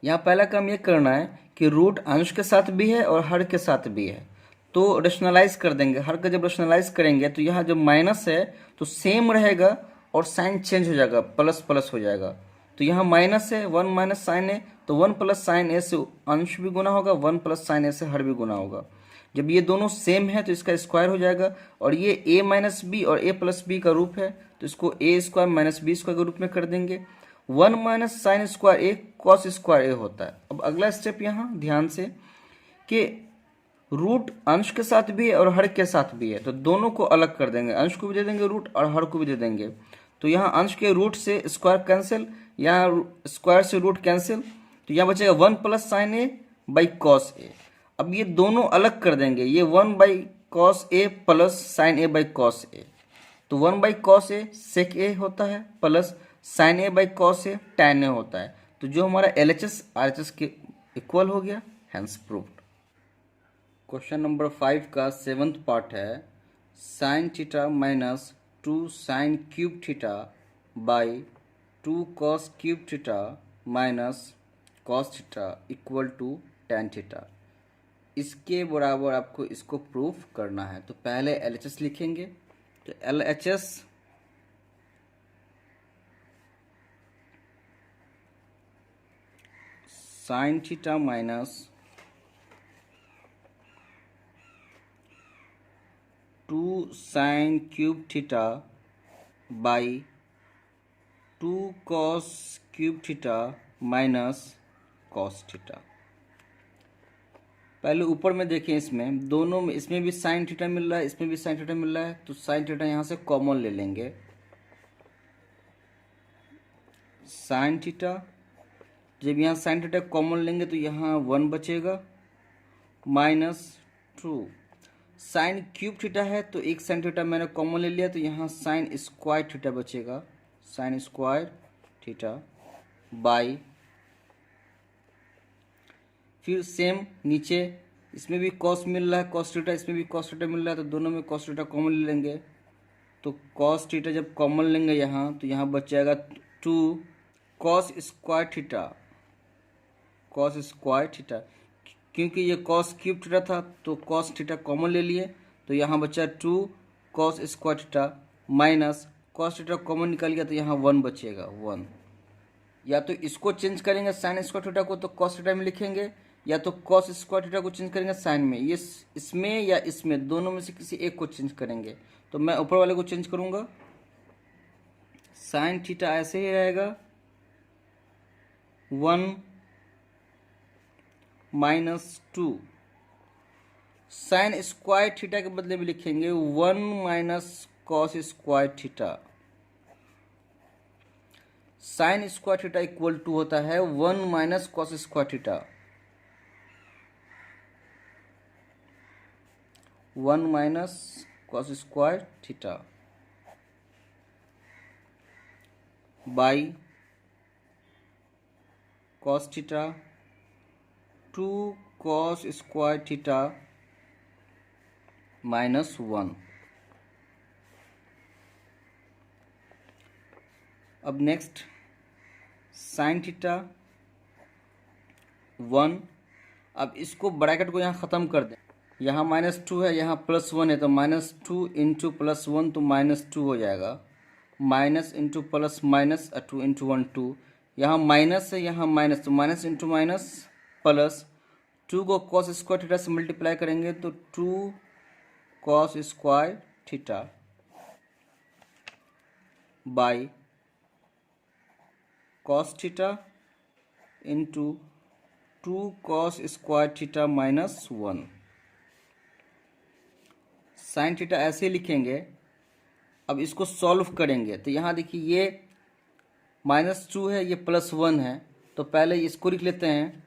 यहाँ पहला काम ये करना है कि रूट अंश के साथ भी है और हर के साथ भी है, तो रेशनलाइज कर देंगे। हर का जब रेशनलाइज करेंगे तो यहाँ जब माइनस है तो सेम रहेगा और साइन चेंज हो जाएगा, प्लस प्लस हो जाएगा। तो यहाँ माइनस है, 1 माइनस साइन ए, तो 1 प्लस साइन ए से अंश भी गुना होगा, 1 प्लस साइन ए से हर भी गुना होगा। जब ये दोनों सेम है तो इसका स्क्वायर हो जाएगा, और ये a माइनस बी और a प्लस बी का रूप है तो इसको a square minus B square के रूप में कर देंगे। 1 minus sine square a cos square a होता है। अब अगला स्टेप यहाँ ध्यान से कि रूट अंश के साथ भी है और हर के साथ भी है, तो दोनों को अलग कर देंगे, अंश को भी दे देंगे रूट और हर को भी दे देंगे। तो यहाँ अंश के रूट से स्क्वायर कैंसिल, यहाँ स्क्वायर से रूट कैंसिल, तो यहाँ बचेगा 1 plus sine A by cos A. अब ये दोनों अलग कर देंगे, ये 1 by cos A plus sine A by cos A, तो 1 by cos A sec A होता है plus sine A by cos A tan A होता है। तो जो हमारा LHS RHS के इक्वल हो गया, हैंस प्रूव्ड। क्वेश्चन नंबर 5 का 7th पार्ट है sine theta minus 2 sine cube theta by 2 cos cube theta minus cos theta equal to tan theta. इसके बराबर आपको इसको प्रूफ करना है। तो पहले LHS लिखेंगे, तो LHS sign theta minus 2 sine cube theta by 2 cos cube theta minus cos theta. पहले ऊपर में देखें, इसमें दोनों में, इसमें भी साइन थीटा मिल रहा है, इसमें भी साइन थीटा मिल रहा है, तो साइन थीटा यहाँ से कॉमन ले लेंगे। साइन थीटा, जब यहाँ साइन थीटा कॉमन लेंगे तो यहाँ 1 बचेगा माइनस 2 साइन क्यूब थीटा है, तो एक साइन थीटा मैंने कॉमन ले लिया, तो यहाँ साइन स्क्वायर थीटा बचेगा, साइन स्क्वायर थीटा बाई, फिर सेम नीचे इसमें भी कॉस मिल रहा है कॉस थीटा, इसमें भी कॉस थीटा मिल रहा है, तो दोनों में कॉस थीटा कॉमन ले लेंगे। तो कॉस थीटा जब कॉमन लेंगे यहाँ, तो यहाँ बच जाएगा 2 cos square theta, cos square theta, क्योंकि ये कॉस क्यूब थीटा था तो कॉस थीटा कॉमन ले लिए, तो यहाँ बचा 2 cos square theta minus cos theta common निकल गया, तो यहाँ 1 बचेगा 1। या तो इसको चेंज करेंगे साइन स्क्वायर थीटा को तो कॉस थीटा में लिखेंगे, या तो कॉस स्क्वायर थीटा को चेंज करेंगे साइन में, ये इसमें या इसमें दोनों में से किसी एक को चेंज करेंगे। तो मैं ऊपर वाले को चेंज करूंगा, साइन थीटा ऐसे ही रहेगा 1 माइनस 2, साइन स्क्वायर थीटा के बदले में लिखेंगे 1 minus cos square theta. Sine square theta equal to होता है 1 minus cos square theta, 1 minus cos square theta by cos theta 2 cos square theta minus 1। अब नेक्स्ट साइन थीटा 1, अब इसको bracket को यहाँ ख़त्म कर दें, यहाँ -2 है, यहाँ +1 है, तो -2 इंटू +1 तो -2 हो जाएगा, minus into plus minus 2 into 1 2, यहाँ माइनस है यहाँ माइनस, तो माइनस इंटू माइनस प्लस 2 को कॉस स्क्वायर थीटा से मल्टीप्लाई करेंगे तो 2 cos square theta by cos theta into 2 cos square theta minus 1। Sine theta ऐसे लिखेंगे। अब इसको सॉल्व करेंगे तो यहाँ देखिए ये -2 है, ये +1 है, तो पहले इसको लिख लेते हैं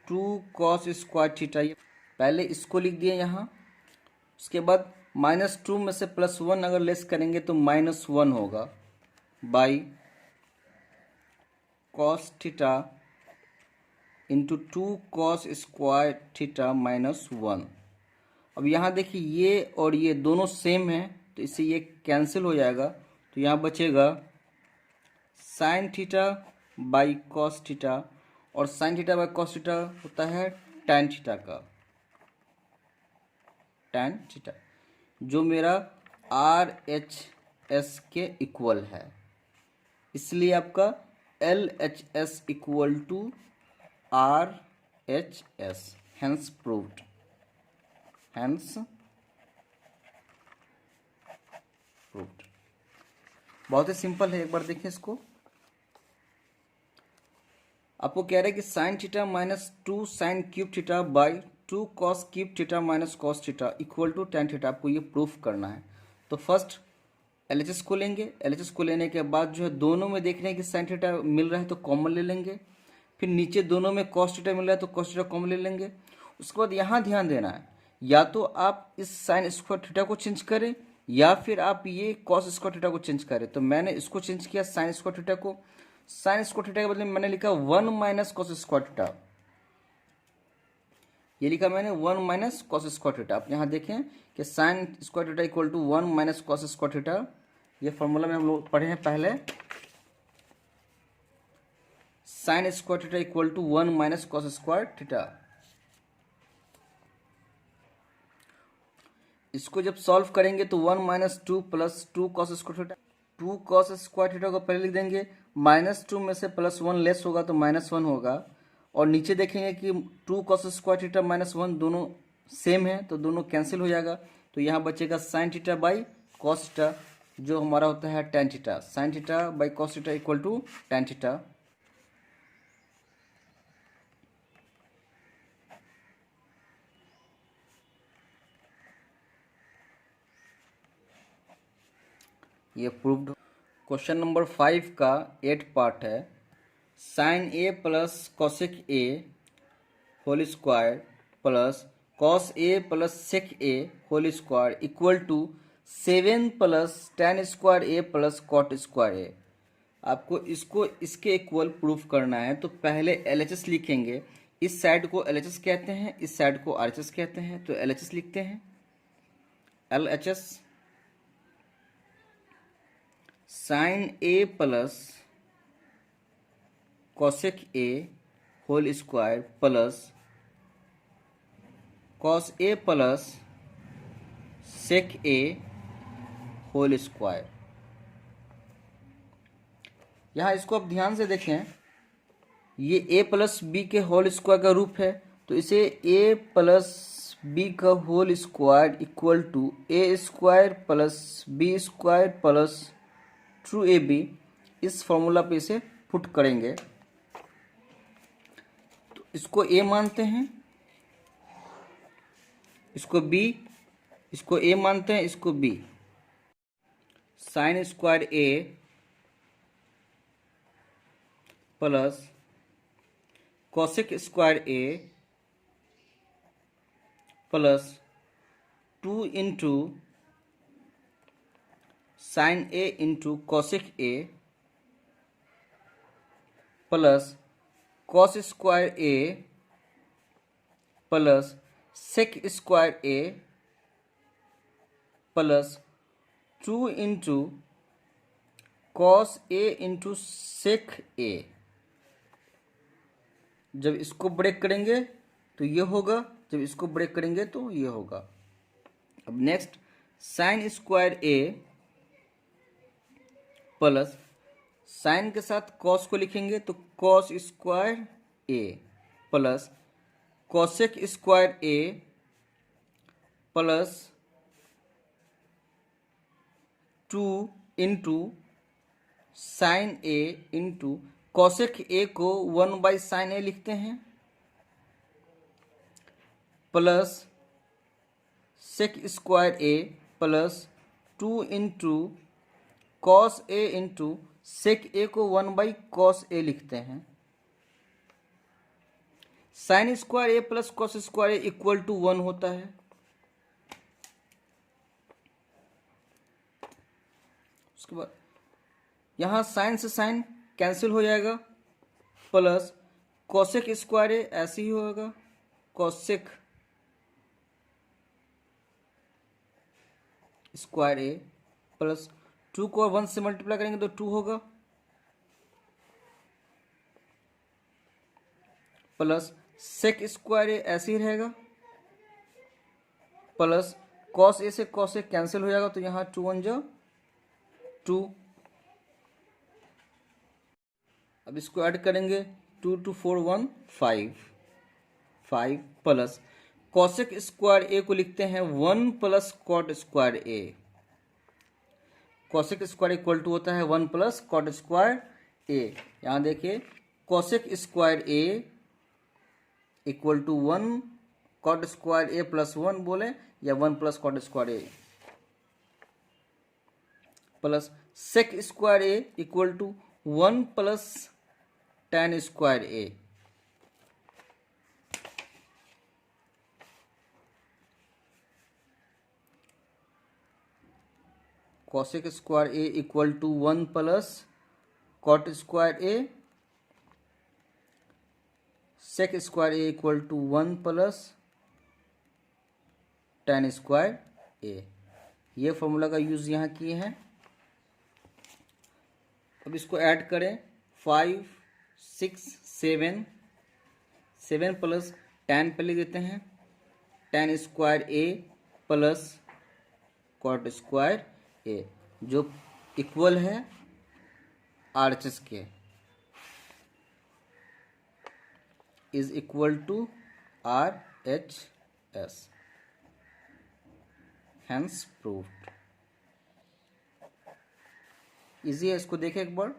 2 कॉस स्क्वायर थीटा, ये पहले इसको लिख दिए यहाँ। उसके बाद -2 में से +1 अगर लेस करेंगे तो -1 होगा by cos theta into 2 cos square theta minus 1। अब यहाँ देखिए ये और ये दोनों सेम है तो इससे ये कैंसिल हो जाएगा, तो यहाँ बचेगा sine theta by cos theta, और sine theta by cos theta होता है टैन थीटा का, टैन थीटा जो मेरा RHS के इक्वल है, इसलिए आपका LHS equal to RHS, hence proved. Hence proved. बहुत ही सिंपल है, एक बार देखिए इसको। आपको कह रहा है कि sine theta minus 2 sine cube theta by 2 cos cube theta minus cos theta equal to tan theta. आपको ये प्रूफ करना है। तो फर्स्ट एलएचएस को लेंगे। एलएचएस को लेने के बाद जो है दोनों में देख रहे हैं कि साइन थीटा मिल रहा है तो कॉमन ले लेंगे। फिर नीचे दोनों में कॉस थीटा मिल रहा है तो कॉस थीटा कॉमन ले लेंगे। उसके बाद यहाँ ध्यान देना है, या तो आप इस साइन स्क्वायर थीटा को चेंज करें या फिर आप ये कॉस स्क्वायर थीटा को चेंज करें। तो मैंने इसको चेंज किया साइन स्क्वायर थीटा को। साइन स्क्वायर थीटा के बदले में मैंने लिखा 1 माइनस कॉस स्क्वायर थीटा। ये लिखा मैंने 1 माइनस कॉस स्क्वायर थीटा। आप यहाँ देखें कि sine square theta equal to 1 minus cos square theta. ये फॉर्मूला में हम लोग पढ़े हैं पहले। Sine square theta equal to 1 minus cos square theta. इसको जब सॉल्व करेंगे तो 1 minus 2 plus 2 cos square theta. 2 cos square theta को पहले लिख देंगे, -2 में से +1 लेस होगा तो -1 होगा। और नीचे देखेंगे कि 2 कॉस स्क्वायर थीटा -1 दोनों सेम है तो दोनों कैंसिल हो जाएगा। तो यहाँ बचेगा sine theta by cos theta जो हमारा होता है tan theta. Sine theta by cos theta equal to tan theta. ये प्रूव्ड। क्वेश्चन नंबर 5 का 8 पार्ट है। Sine A plus cosec A whole square plus cos A plus sec A whole square equal to 7 plus tan square A plus cot square A. आपको इसको इसके equal proof करना है। तो पहले LHS लिखेंगे। इस साइड को एलएचएस कहते हैं, इस साइड को आरएचएस कहते हैं। तो एलएचएस लिखते हैं। LHS sine A plus cosec A whole square plus cos A plus sec A whole square. यहाँ इसको आप ध्यान से देखें, ये a प्लस बी के होल स्क्वायर का रूप है तो इसे a प्लस बी का whole square equal to A square plus B square plus 2ab इस फॉर्मूला पे इसे पुट करेंगे। तो इसको a मानते हैं, इसको b, इसको a मानते हैं, इसको b। Sine square a plus cosec square a plus 2 into sine a into cosec a plus cos square a plus sec square a plus 2 into cos a into sec a। जब इसको break करेंगे तो ये होगा, जब इसको break करेंगे तो ये होगा। अब next sine square a plus sine के साथ कॉस को लिखेंगे तो cos square a plus cosec square a plus 2 into sine a into cosec a को 1 बाई साइन a लिखते हैं plus sec square a plus 2 into cos a into sec a को 1 by cos a लिखते हैं। Sine square a plus cos square a equal to 1 होता है। उसके बाद यहाँ साइन से साइन कैंसिल हो जाएगा प्लस कॉसेक स्क्वायर ए ऐसे ही होगा, कॉसेक स्क्वायर ए प्लस 2 को 1 से मल्टीप्लाई करेंगे तो 2 होगा प्लस सेक स्क्वायर ए ऐसे ही रहेगा प्लस कॉस ए से कॉस ए कैंसिल हो जाएगा तो यहाँ 2 1 जा 2। अब इसको ऐड करेंगे 2 2 4 1 5 5 प्लस कॉसेक स्क्वायर ए को लिखते हैं 1 plus cot square A. Cosec square equal to होता है 1 प्लस कॉट स्क्वायर ए। यहां देखिए cosec square A equal to 1 cot square A plus 1 बोले या 1 plus cot square A, plus sec square A equal to 1 plus tan square A. Cosec square A equal to 1 plus cot square A, sec square A equal to 1 plus tan square A. ये formula का use यहाँ किए हैं। अब इसको add करें 5 6 7 7 plus tan पहले देते हैं tan square A plus cot square A जो इक्वल है RHS के, is equal to RHS, hence proved. Easy है, इसको देखें एक बार।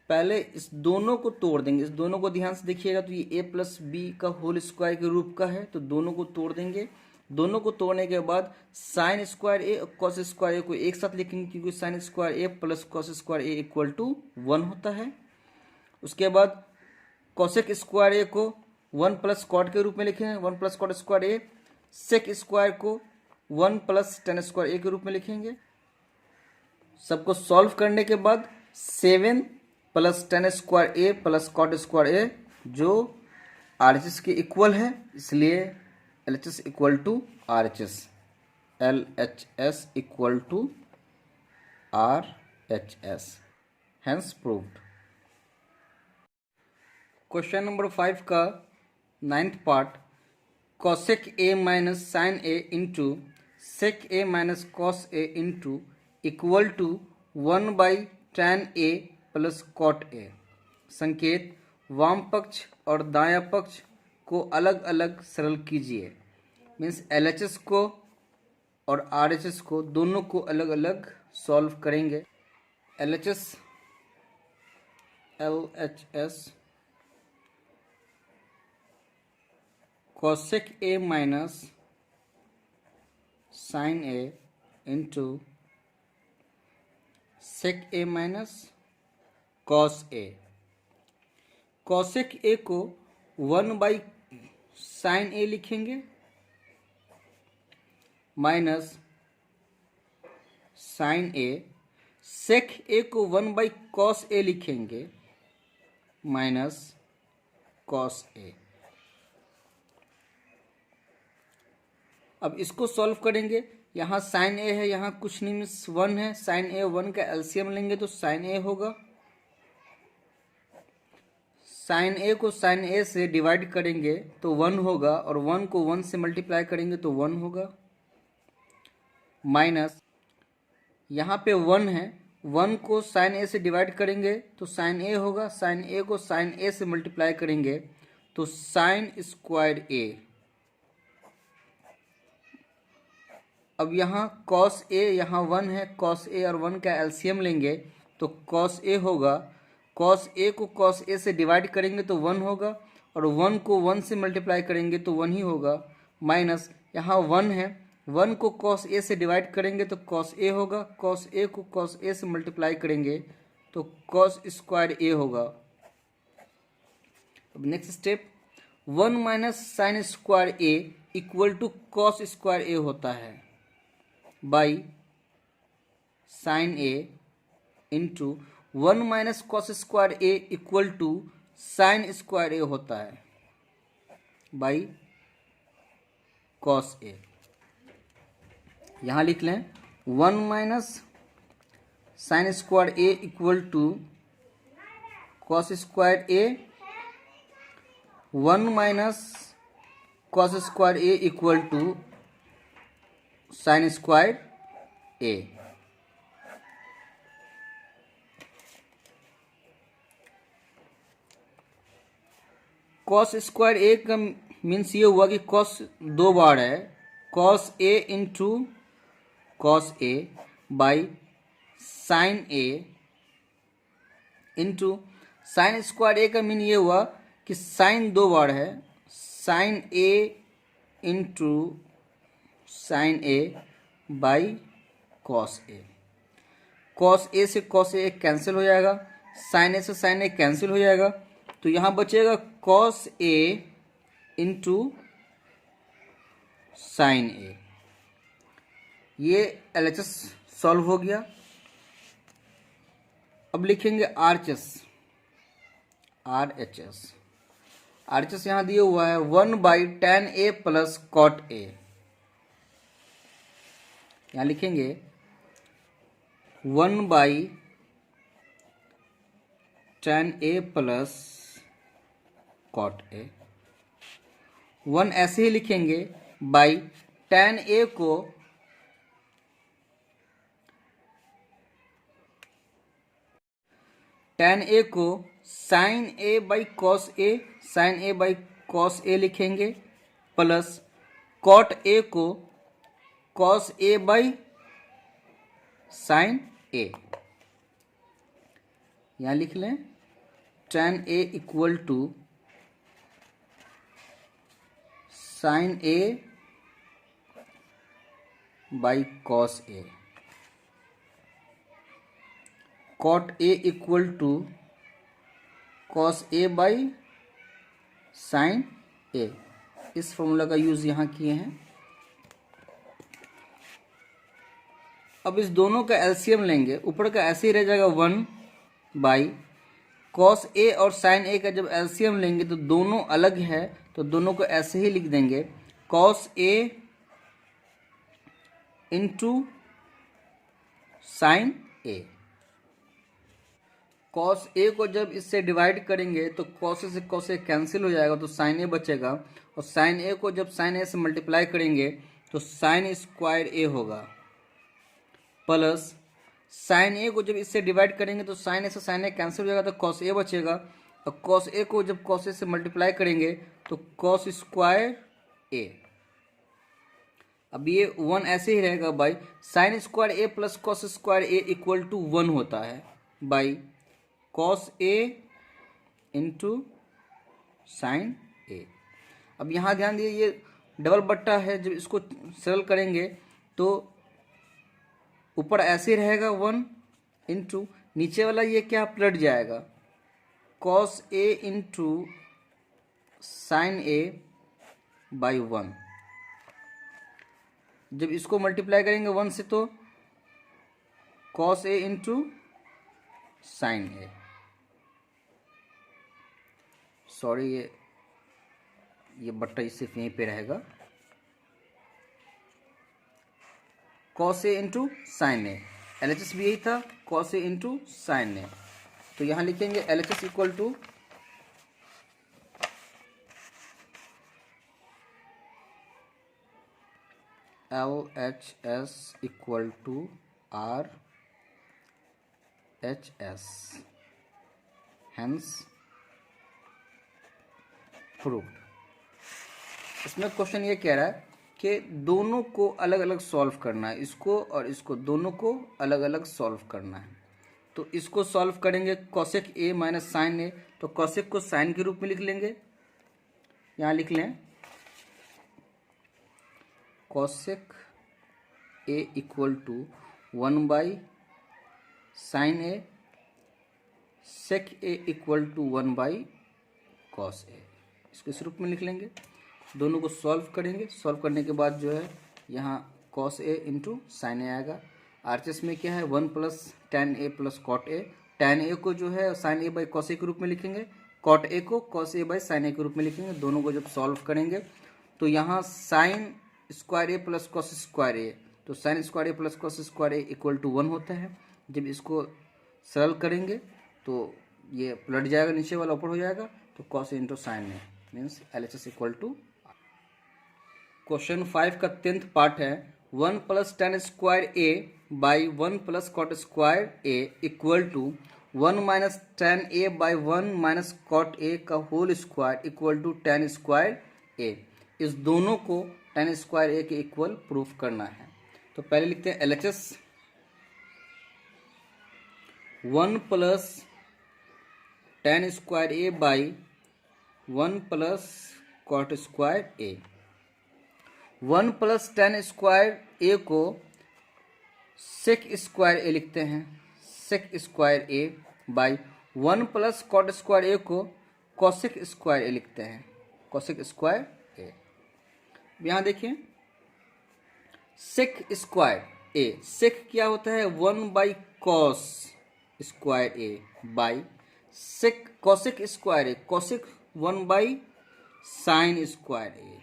पहले इस दोनों को तोड़ देंगे, इस दोनों को ध्यान से देखिएगा तो ये a प्लस बी का होल स्क्वायर के रूप का है, तो दोनों को तोड़ देंगे। दोनों को तोड़ने के बाद साइन स्क्वायर ए और कॉस स्क्वायर ए को एक साथ लिखेंगे क्योंकि sine square A plus cos square A equal to 1 होता है। उसके बाद कॉसेक स्क्वायर ए को 1 प्लस कॉट के रूप में लिखेंगे, 1 plus cot square A. Sec square को 1 प्लस tan स्क्वायर ए के रूप में लिखेंगे। सबको सॉल्व करने के बाद 7 plus tan square A plus cot square A जो RHS के इक्वल है, इसलिए LHS equal to RHS, LHS equal to RHS, hence proved. Question number 5 का 9th part, cosec A minus sine A into sec A minus cos A into equal to 1 by tan A plus cot A. संकेत वाम पक्ष और दायां पक्ष को अलग अलग सरल कीजिए। मीन्स LHS को और RHS को दोनों को अलग अलग सॉल्व करेंगे। LHS cosec A minus sine A into sec A minus cos A. Cosec ए को 1 बाई साइन ए लिखेंगे माइनस साइन ए। सेक ए को 1 बाई कॉस ए लिखेंगे माइनस कॉस ए। अब इसको सॉल्व करेंगे। यहाँ साइन ए है, यहाँ कुछ नहीं, मीन्स 1 है। साइन ए 1 का एलसीएम लेंगे तो साइन ए होगा। साइन ए को साइन ए से डिवाइड करेंगे तो 1 होगा, और 1 को 1 से मल्टीप्लाई करेंगे तो 1 होगा, माइनस यहाँ पे 1 है, 1 को साइन ए से डिवाइड करेंगे तो साइन ए होगा, साइन ए को साइन ए से मल्टीप्लाई करेंगे तो साइन स्क्वायर ए। अब यहाँ कॉस ए, यहाँ 1 है, कॉस ए और 1 का एलसीएम लेंगे तो कॉस ए होगा। कॉस ए को कॉस ए से डिवाइड करेंगे तो 1 होगा, और 1 को 1 से मल्टीप्लाई करेंगे तो 1 ही होगा, माइनस यहाँ 1 है, 1 को कॉस ए से डिवाइड करेंगे तो कॉस ए होगा, कॉस ए को कॉस ए से मल्टीप्लाई करेंगे तो कॉस स्क्वायर ए होगा। अब next step, 1 minus sine square A equal to cos square A होता है, by sine A into 1 minus cos square A equal to sine square A होता है, बाई कॉस ए। यहाँ लिख लें 1 minus sine square A equal to cos square A, 1 minus cos square A equal to sine square A. Cos square A का means ये हुआ कि cos दो बार है, cos A into cos A by sine A into sine square A का mean ये हुआ कि साइन दो बार है, sine A into sine A by cos A. Cos A से कॉस ए कैंसिल हो जाएगा, साइन ए से साइन ए कैंसिल हो जाएगा, तो यहाँ बचेगा कॉस ए इंटू साइन ए। ये एलएचएस सॉल्व हो गया। अब लिखेंगे आरएचएस। आरएचएस यहाँ दिया हुआ है 1/tan a plus cot A. यहाँ लिखेंगे 1/tan a प्लस कॉट ए। 1 ऐसे ही लिखेंगे, बाई tan a को sine A by cos A, sine A by cos A लिखेंगे, प्लस कॉट ए को cos A by sine A. यहाँ लिख लें tan a equal to sine A by cos A, cot A equal to cos A by sine A. इस formula का use यहाँ किए हैं। अब इस दोनों का एलसीएम लेंगे, ऊपर का ऐसे ही रह जाएगा 1 कॉस ए और साइन ए का जब एलसीएम लेंगे तो दोनों अलग है, तो दोनों को ऐसे ही लिख देंगे, cos A into sine A. Cos ए को जब इससे डिवाइड करेंगे तो कॉस ए से कॉस ए कैंसिल हो जाएगा, तो साइन ए बचेगा, और साइन ए को जब साइन ए से मल्टीप्लाई करेंगे तो साइन स्क्वायर ए होगा, प्लस साइन ए को जब इससे डिवाइड करेंगे तो साइन ए से साइन ए कैंसिल हो जाएगा, तो कॉस ए बचेगा, और कॉस ए को जब कॉस ए से मल्टीप्लाई करेंगे तो कॉस स्क्वायर ए। अब ये 1 ऐसे ही रहेगा, by sine square A plus cos square A equal to 1 होता है, by cos A into sine A. अब यहाँ ध्यान दिए ये डबल बट्टा है, जब इसको सरल करेंगे तो ऊपर ऐसे ही रहेगा 1 इंटू नीचे वाला ये क्या पलट जाएगा, cos A into sine A by 1। जब इसको मल्टीप्लाई करेंगे 1 से तो cos A into sine A, sorry ये बट्टा सिर्फ यहीं पे रहेगा, cos A into sine A. LHS भी यही था, cos A into sine A. तो यहाँ लिखेंगे LHS equal to LHS equal to RHS, hence proved. इसमें क्वेश्चन ये कह रहा है कि दोनों को अलग अलग सॉल्व करना है, इसको और इसको दोनों को अलग अलग सॉल्व करना है। तो इसको सॉल्व करेंगे cosec A minus sine A, तो कॉसेक को साइन के रूप में लिख लेंगे, यहाँ लिख लें cosec A equal to 1 sine A, sec A equal to 1 cos A, इसको इस रूप में लिख लेंगे। दोनों को सॉल्व करेंगे, सॉल्व करने के बाद जो है यहाँ कॉस ए इंटू साइन ए आएगा। आरएचएस में क्या है 1 + tan a + cot a। tan a को जो है साइन ए बाई कॉस ए के रूप में लिखेंगे, कॉट ए को कॉस ए बाई साइन ए के रूप में लिखेंगे। दोनों को जब सॉल्व करेंगे तो यहाँ sine square A plus cos square A, तो sine square A plus cos square A equal to 1 होता है। जब इसको सरल करेंगे तो ये पलट जाएगा, नीचे वाला ऊपर हो जाएगा, तो cos into sine A means LHS equal to. Question 5 का 10th पार्ट है 1 + tan square A by 1 + cot square A equal to 1 - tan a by 1 - cot a का whole square equal to tan square A, इस दोनों को tan square A के equal proof करना है। तो पहले लिखते हैं LHS 1 plus tan square A by 1 plus cot square A. 1 plus tan square A को सेक स्क्वायर ए लिखते हैं, sec square A by 1 plus cot square A को कॉसेक स्क्वायर ए लिखते हैं, कॉसेक स्क्वायर ए। यहाँ देखिए सेक square A, सेक क्या होता है 1 by cos square A by sec cosec square A, cosec 1 by sine square A.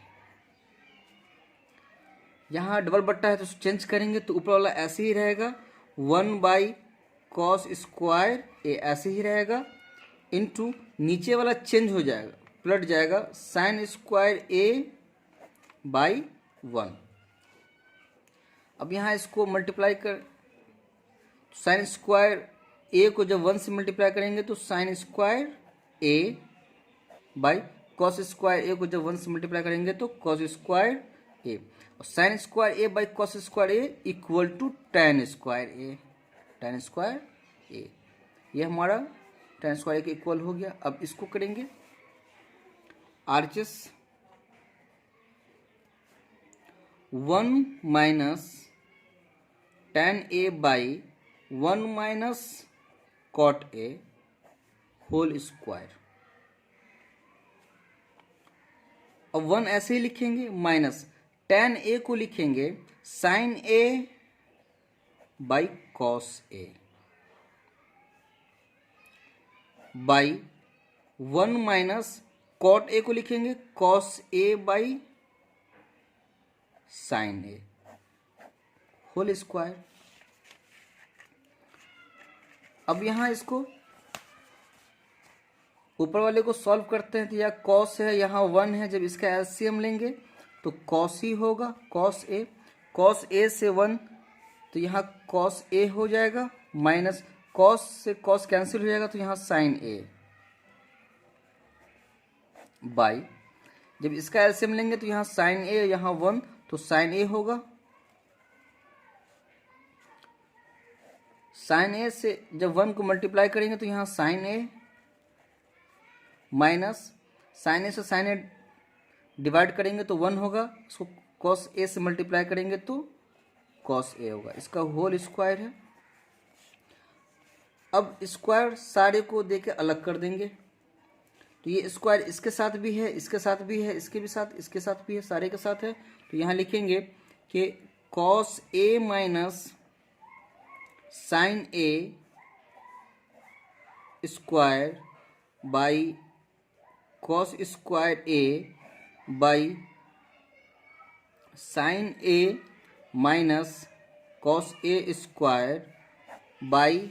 यहाँ डबल बट्टा है तो चेंज करेंगे तो ऊपर वाला ऐसे ही रहेगा 1 बाई कॉस स्क्वायर ए ऐसे ही रहेगा, इनटू नीचे वाला चेंज हो जाएगा, पलट जाएगा साइन स्क्वायर ए बाई 1। अब यहाँ इसको मल्टीप्लाई कर, साइन स्क्वायर ए को जब 1 से मल्टीप्लाई करेंगे तो sine square A by cos square A को जब 1 से मल्टीप्लाई करेंगे तो कॉस स्क्वायर ए, और sine square A by cos square A equal to tan square A, tan square A. ये हमारा tan स्क्वायर ए के इक्वल हो गया। अब इसको करेंगे RHS 1 minus tan A by 1 minus cot A whole square. अब 1 ऐसे ही लिखेंगे, माइनस tan ए को लिखेंगे sine A by cos A by 1 minus cot A को लिखेंगे cos A by sine A whole square. अब यहाँ इसको ऊपर वाले को सॉल्व करते हैं तो यह कॉस है, यहाँ 1 है, जब इसका एलसीएम लेंगे तो कॉस ही होगा, कॉस ए से 1 तो यहाँ कॉस ए हो जाएगा, माइनस कॉस से कॉस कैंसिल हो जाएगा तो यहाँ साइन ए बाई, जब इसका एलसीएम लेंगे तो यहाँ साइन ए, यहाँ 1 तो साइन ए होगा, साइन ए से जब 1 को मल्टीप्लाई करेंगे तो यहाँ sine A minus sine A से साइन ए डिवाइड करेंगे तो 1 होगा, इसको कॉस ए से मल्टीप्लाई करेंगे तो कॉस ए होगा, इसका होल स्क्वायर है। अब स्क्वायर सारे को देके अलग कर देंगे तो ये स्क्वायर इसके साथ भी है, इसके साथ भी है, इसके भी साथ, इसके साथ भी है, सारे के साथ है। तो यहाँ लिखेंगे कि cos A minus sine A square by cos square A by sine A minus cos A square by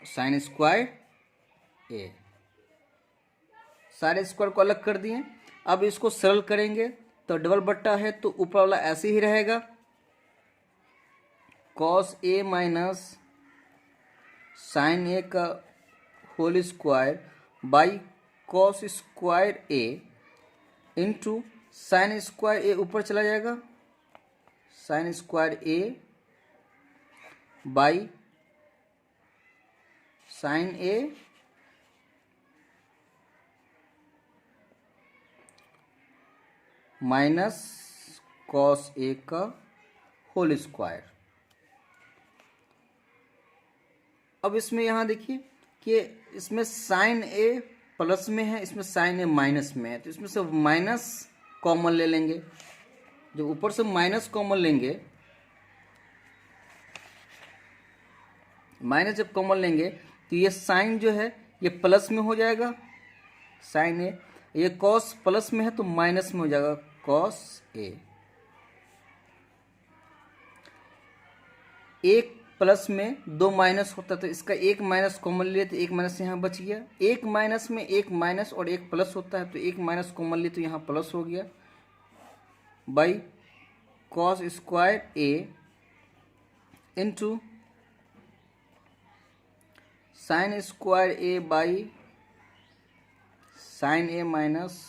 sine square A. सारे स्क्वायर को अलग कर दिए। अब इसको सरल करेंगे तो डबल बट्टा है तो ऊपर वाला ऐसे ही रहेगा, cos A minus sine A का whole square by cos square A into sine square A ऊपर चला जाएगा, sine square A by sine A minus cos A का होल स्क्वायर। अब इसमें यहाँ देखिए कि इसमें साइन ए प्लस में है, इसमें साइन ए माइनस में है, तो इसमें से माइनस कॉमन ले लेंगे। जो ऊपर से माइनस कॉमन लेंगे, माइनस जब कॉमन लेंगे तो ये साइन जो है ये प्लस में हो जाएगा, साइन ए, ये कॉस प्लस में है तो माइनस में हो जाएगा कॉस ए। एक प्लस में दो माइनस होता तो इसका एक माइनस कॉमन लिए तो एक माइनस यहाँ बच गया। एक माइनस में एक माइनस और एक प्लस होता है तो एक माइनस कॉमन लिए तो यहाँ प्लस हो गया by cos square A into sine square A by sine A minus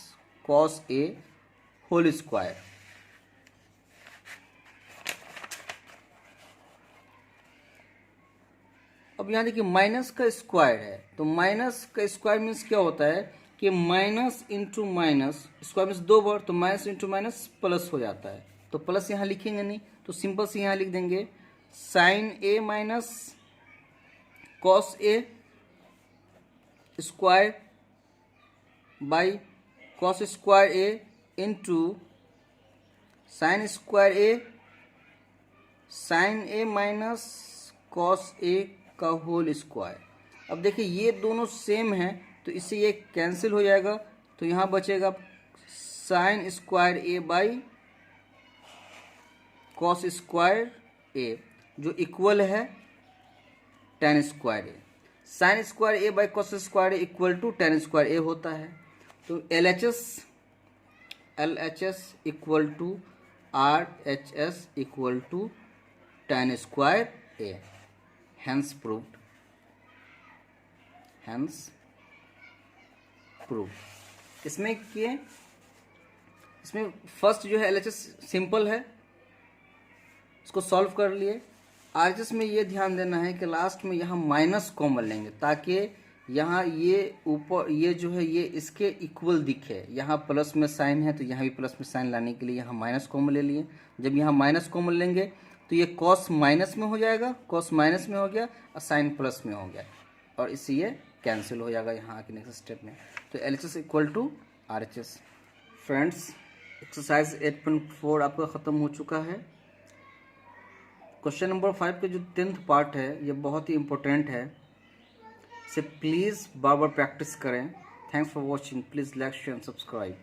cos A whole square. अब यहाँ देखिए माइनस का स्क्वायर है, तो माइनस का स्क्वायर मीन्स क्या होता है कि minus into minus, square means 2 बार, तो माइनस इंटू माइनस प्लस हो जाता है। तो प्लस यहाँ लिखेंगे नहीं, तो सिंपल से यहाँ लिख देंगे sine A minus cos A square by cos square A into sine square A sine A minus cos A का होल स्क्वायर। अब देखिए ये दोनों सेम हैं, तो इससे ये कैंसिल हो जाएगा, तो यहाँ बचेगा sine square A by cos square A जो इक्वल है tan square A. Sine square A by cos square A equal to tan square A होता है। तो LHS equal to RHS equal to tan square A. Hence proved. इसमें first जो है LHS simple है, इसको सॉल्व कर लिए। RHS में ये ध्यान देना है कि लास्ट में यहाँ माइनस कॉमन लेंगे ताकि यहाँ ये ऊपर ये जो है ये इसके इक्वल दिखे। यहाँ प्लस में साइन है तो यहाँ भी प्लस में साइन लाने के लिए यहाँ माइनस कॉमन ले लिए। जब यहाँ माइनस कॉमन लेंगे तो ये कॉस माइनस में हो जाएगा, कॉस माइनस में हो गया और साइन प्लस में हो गया, और इससे ये कैंसिल हो जाएगा यहाँ के नेक्स्ट स्टेप में। तो LHS equal to RHS। Friends, exercise 8.4 आपका ख़त्म हो चुका है। क्वेश्चन नंबर 5 का जो 10th पार्ट है ये बहुत ही इम्पोर्टेंट है, इसे प्लीज़ बार बार प्रैक्टिस करें। Thanks for watching. Please like share and subscribe.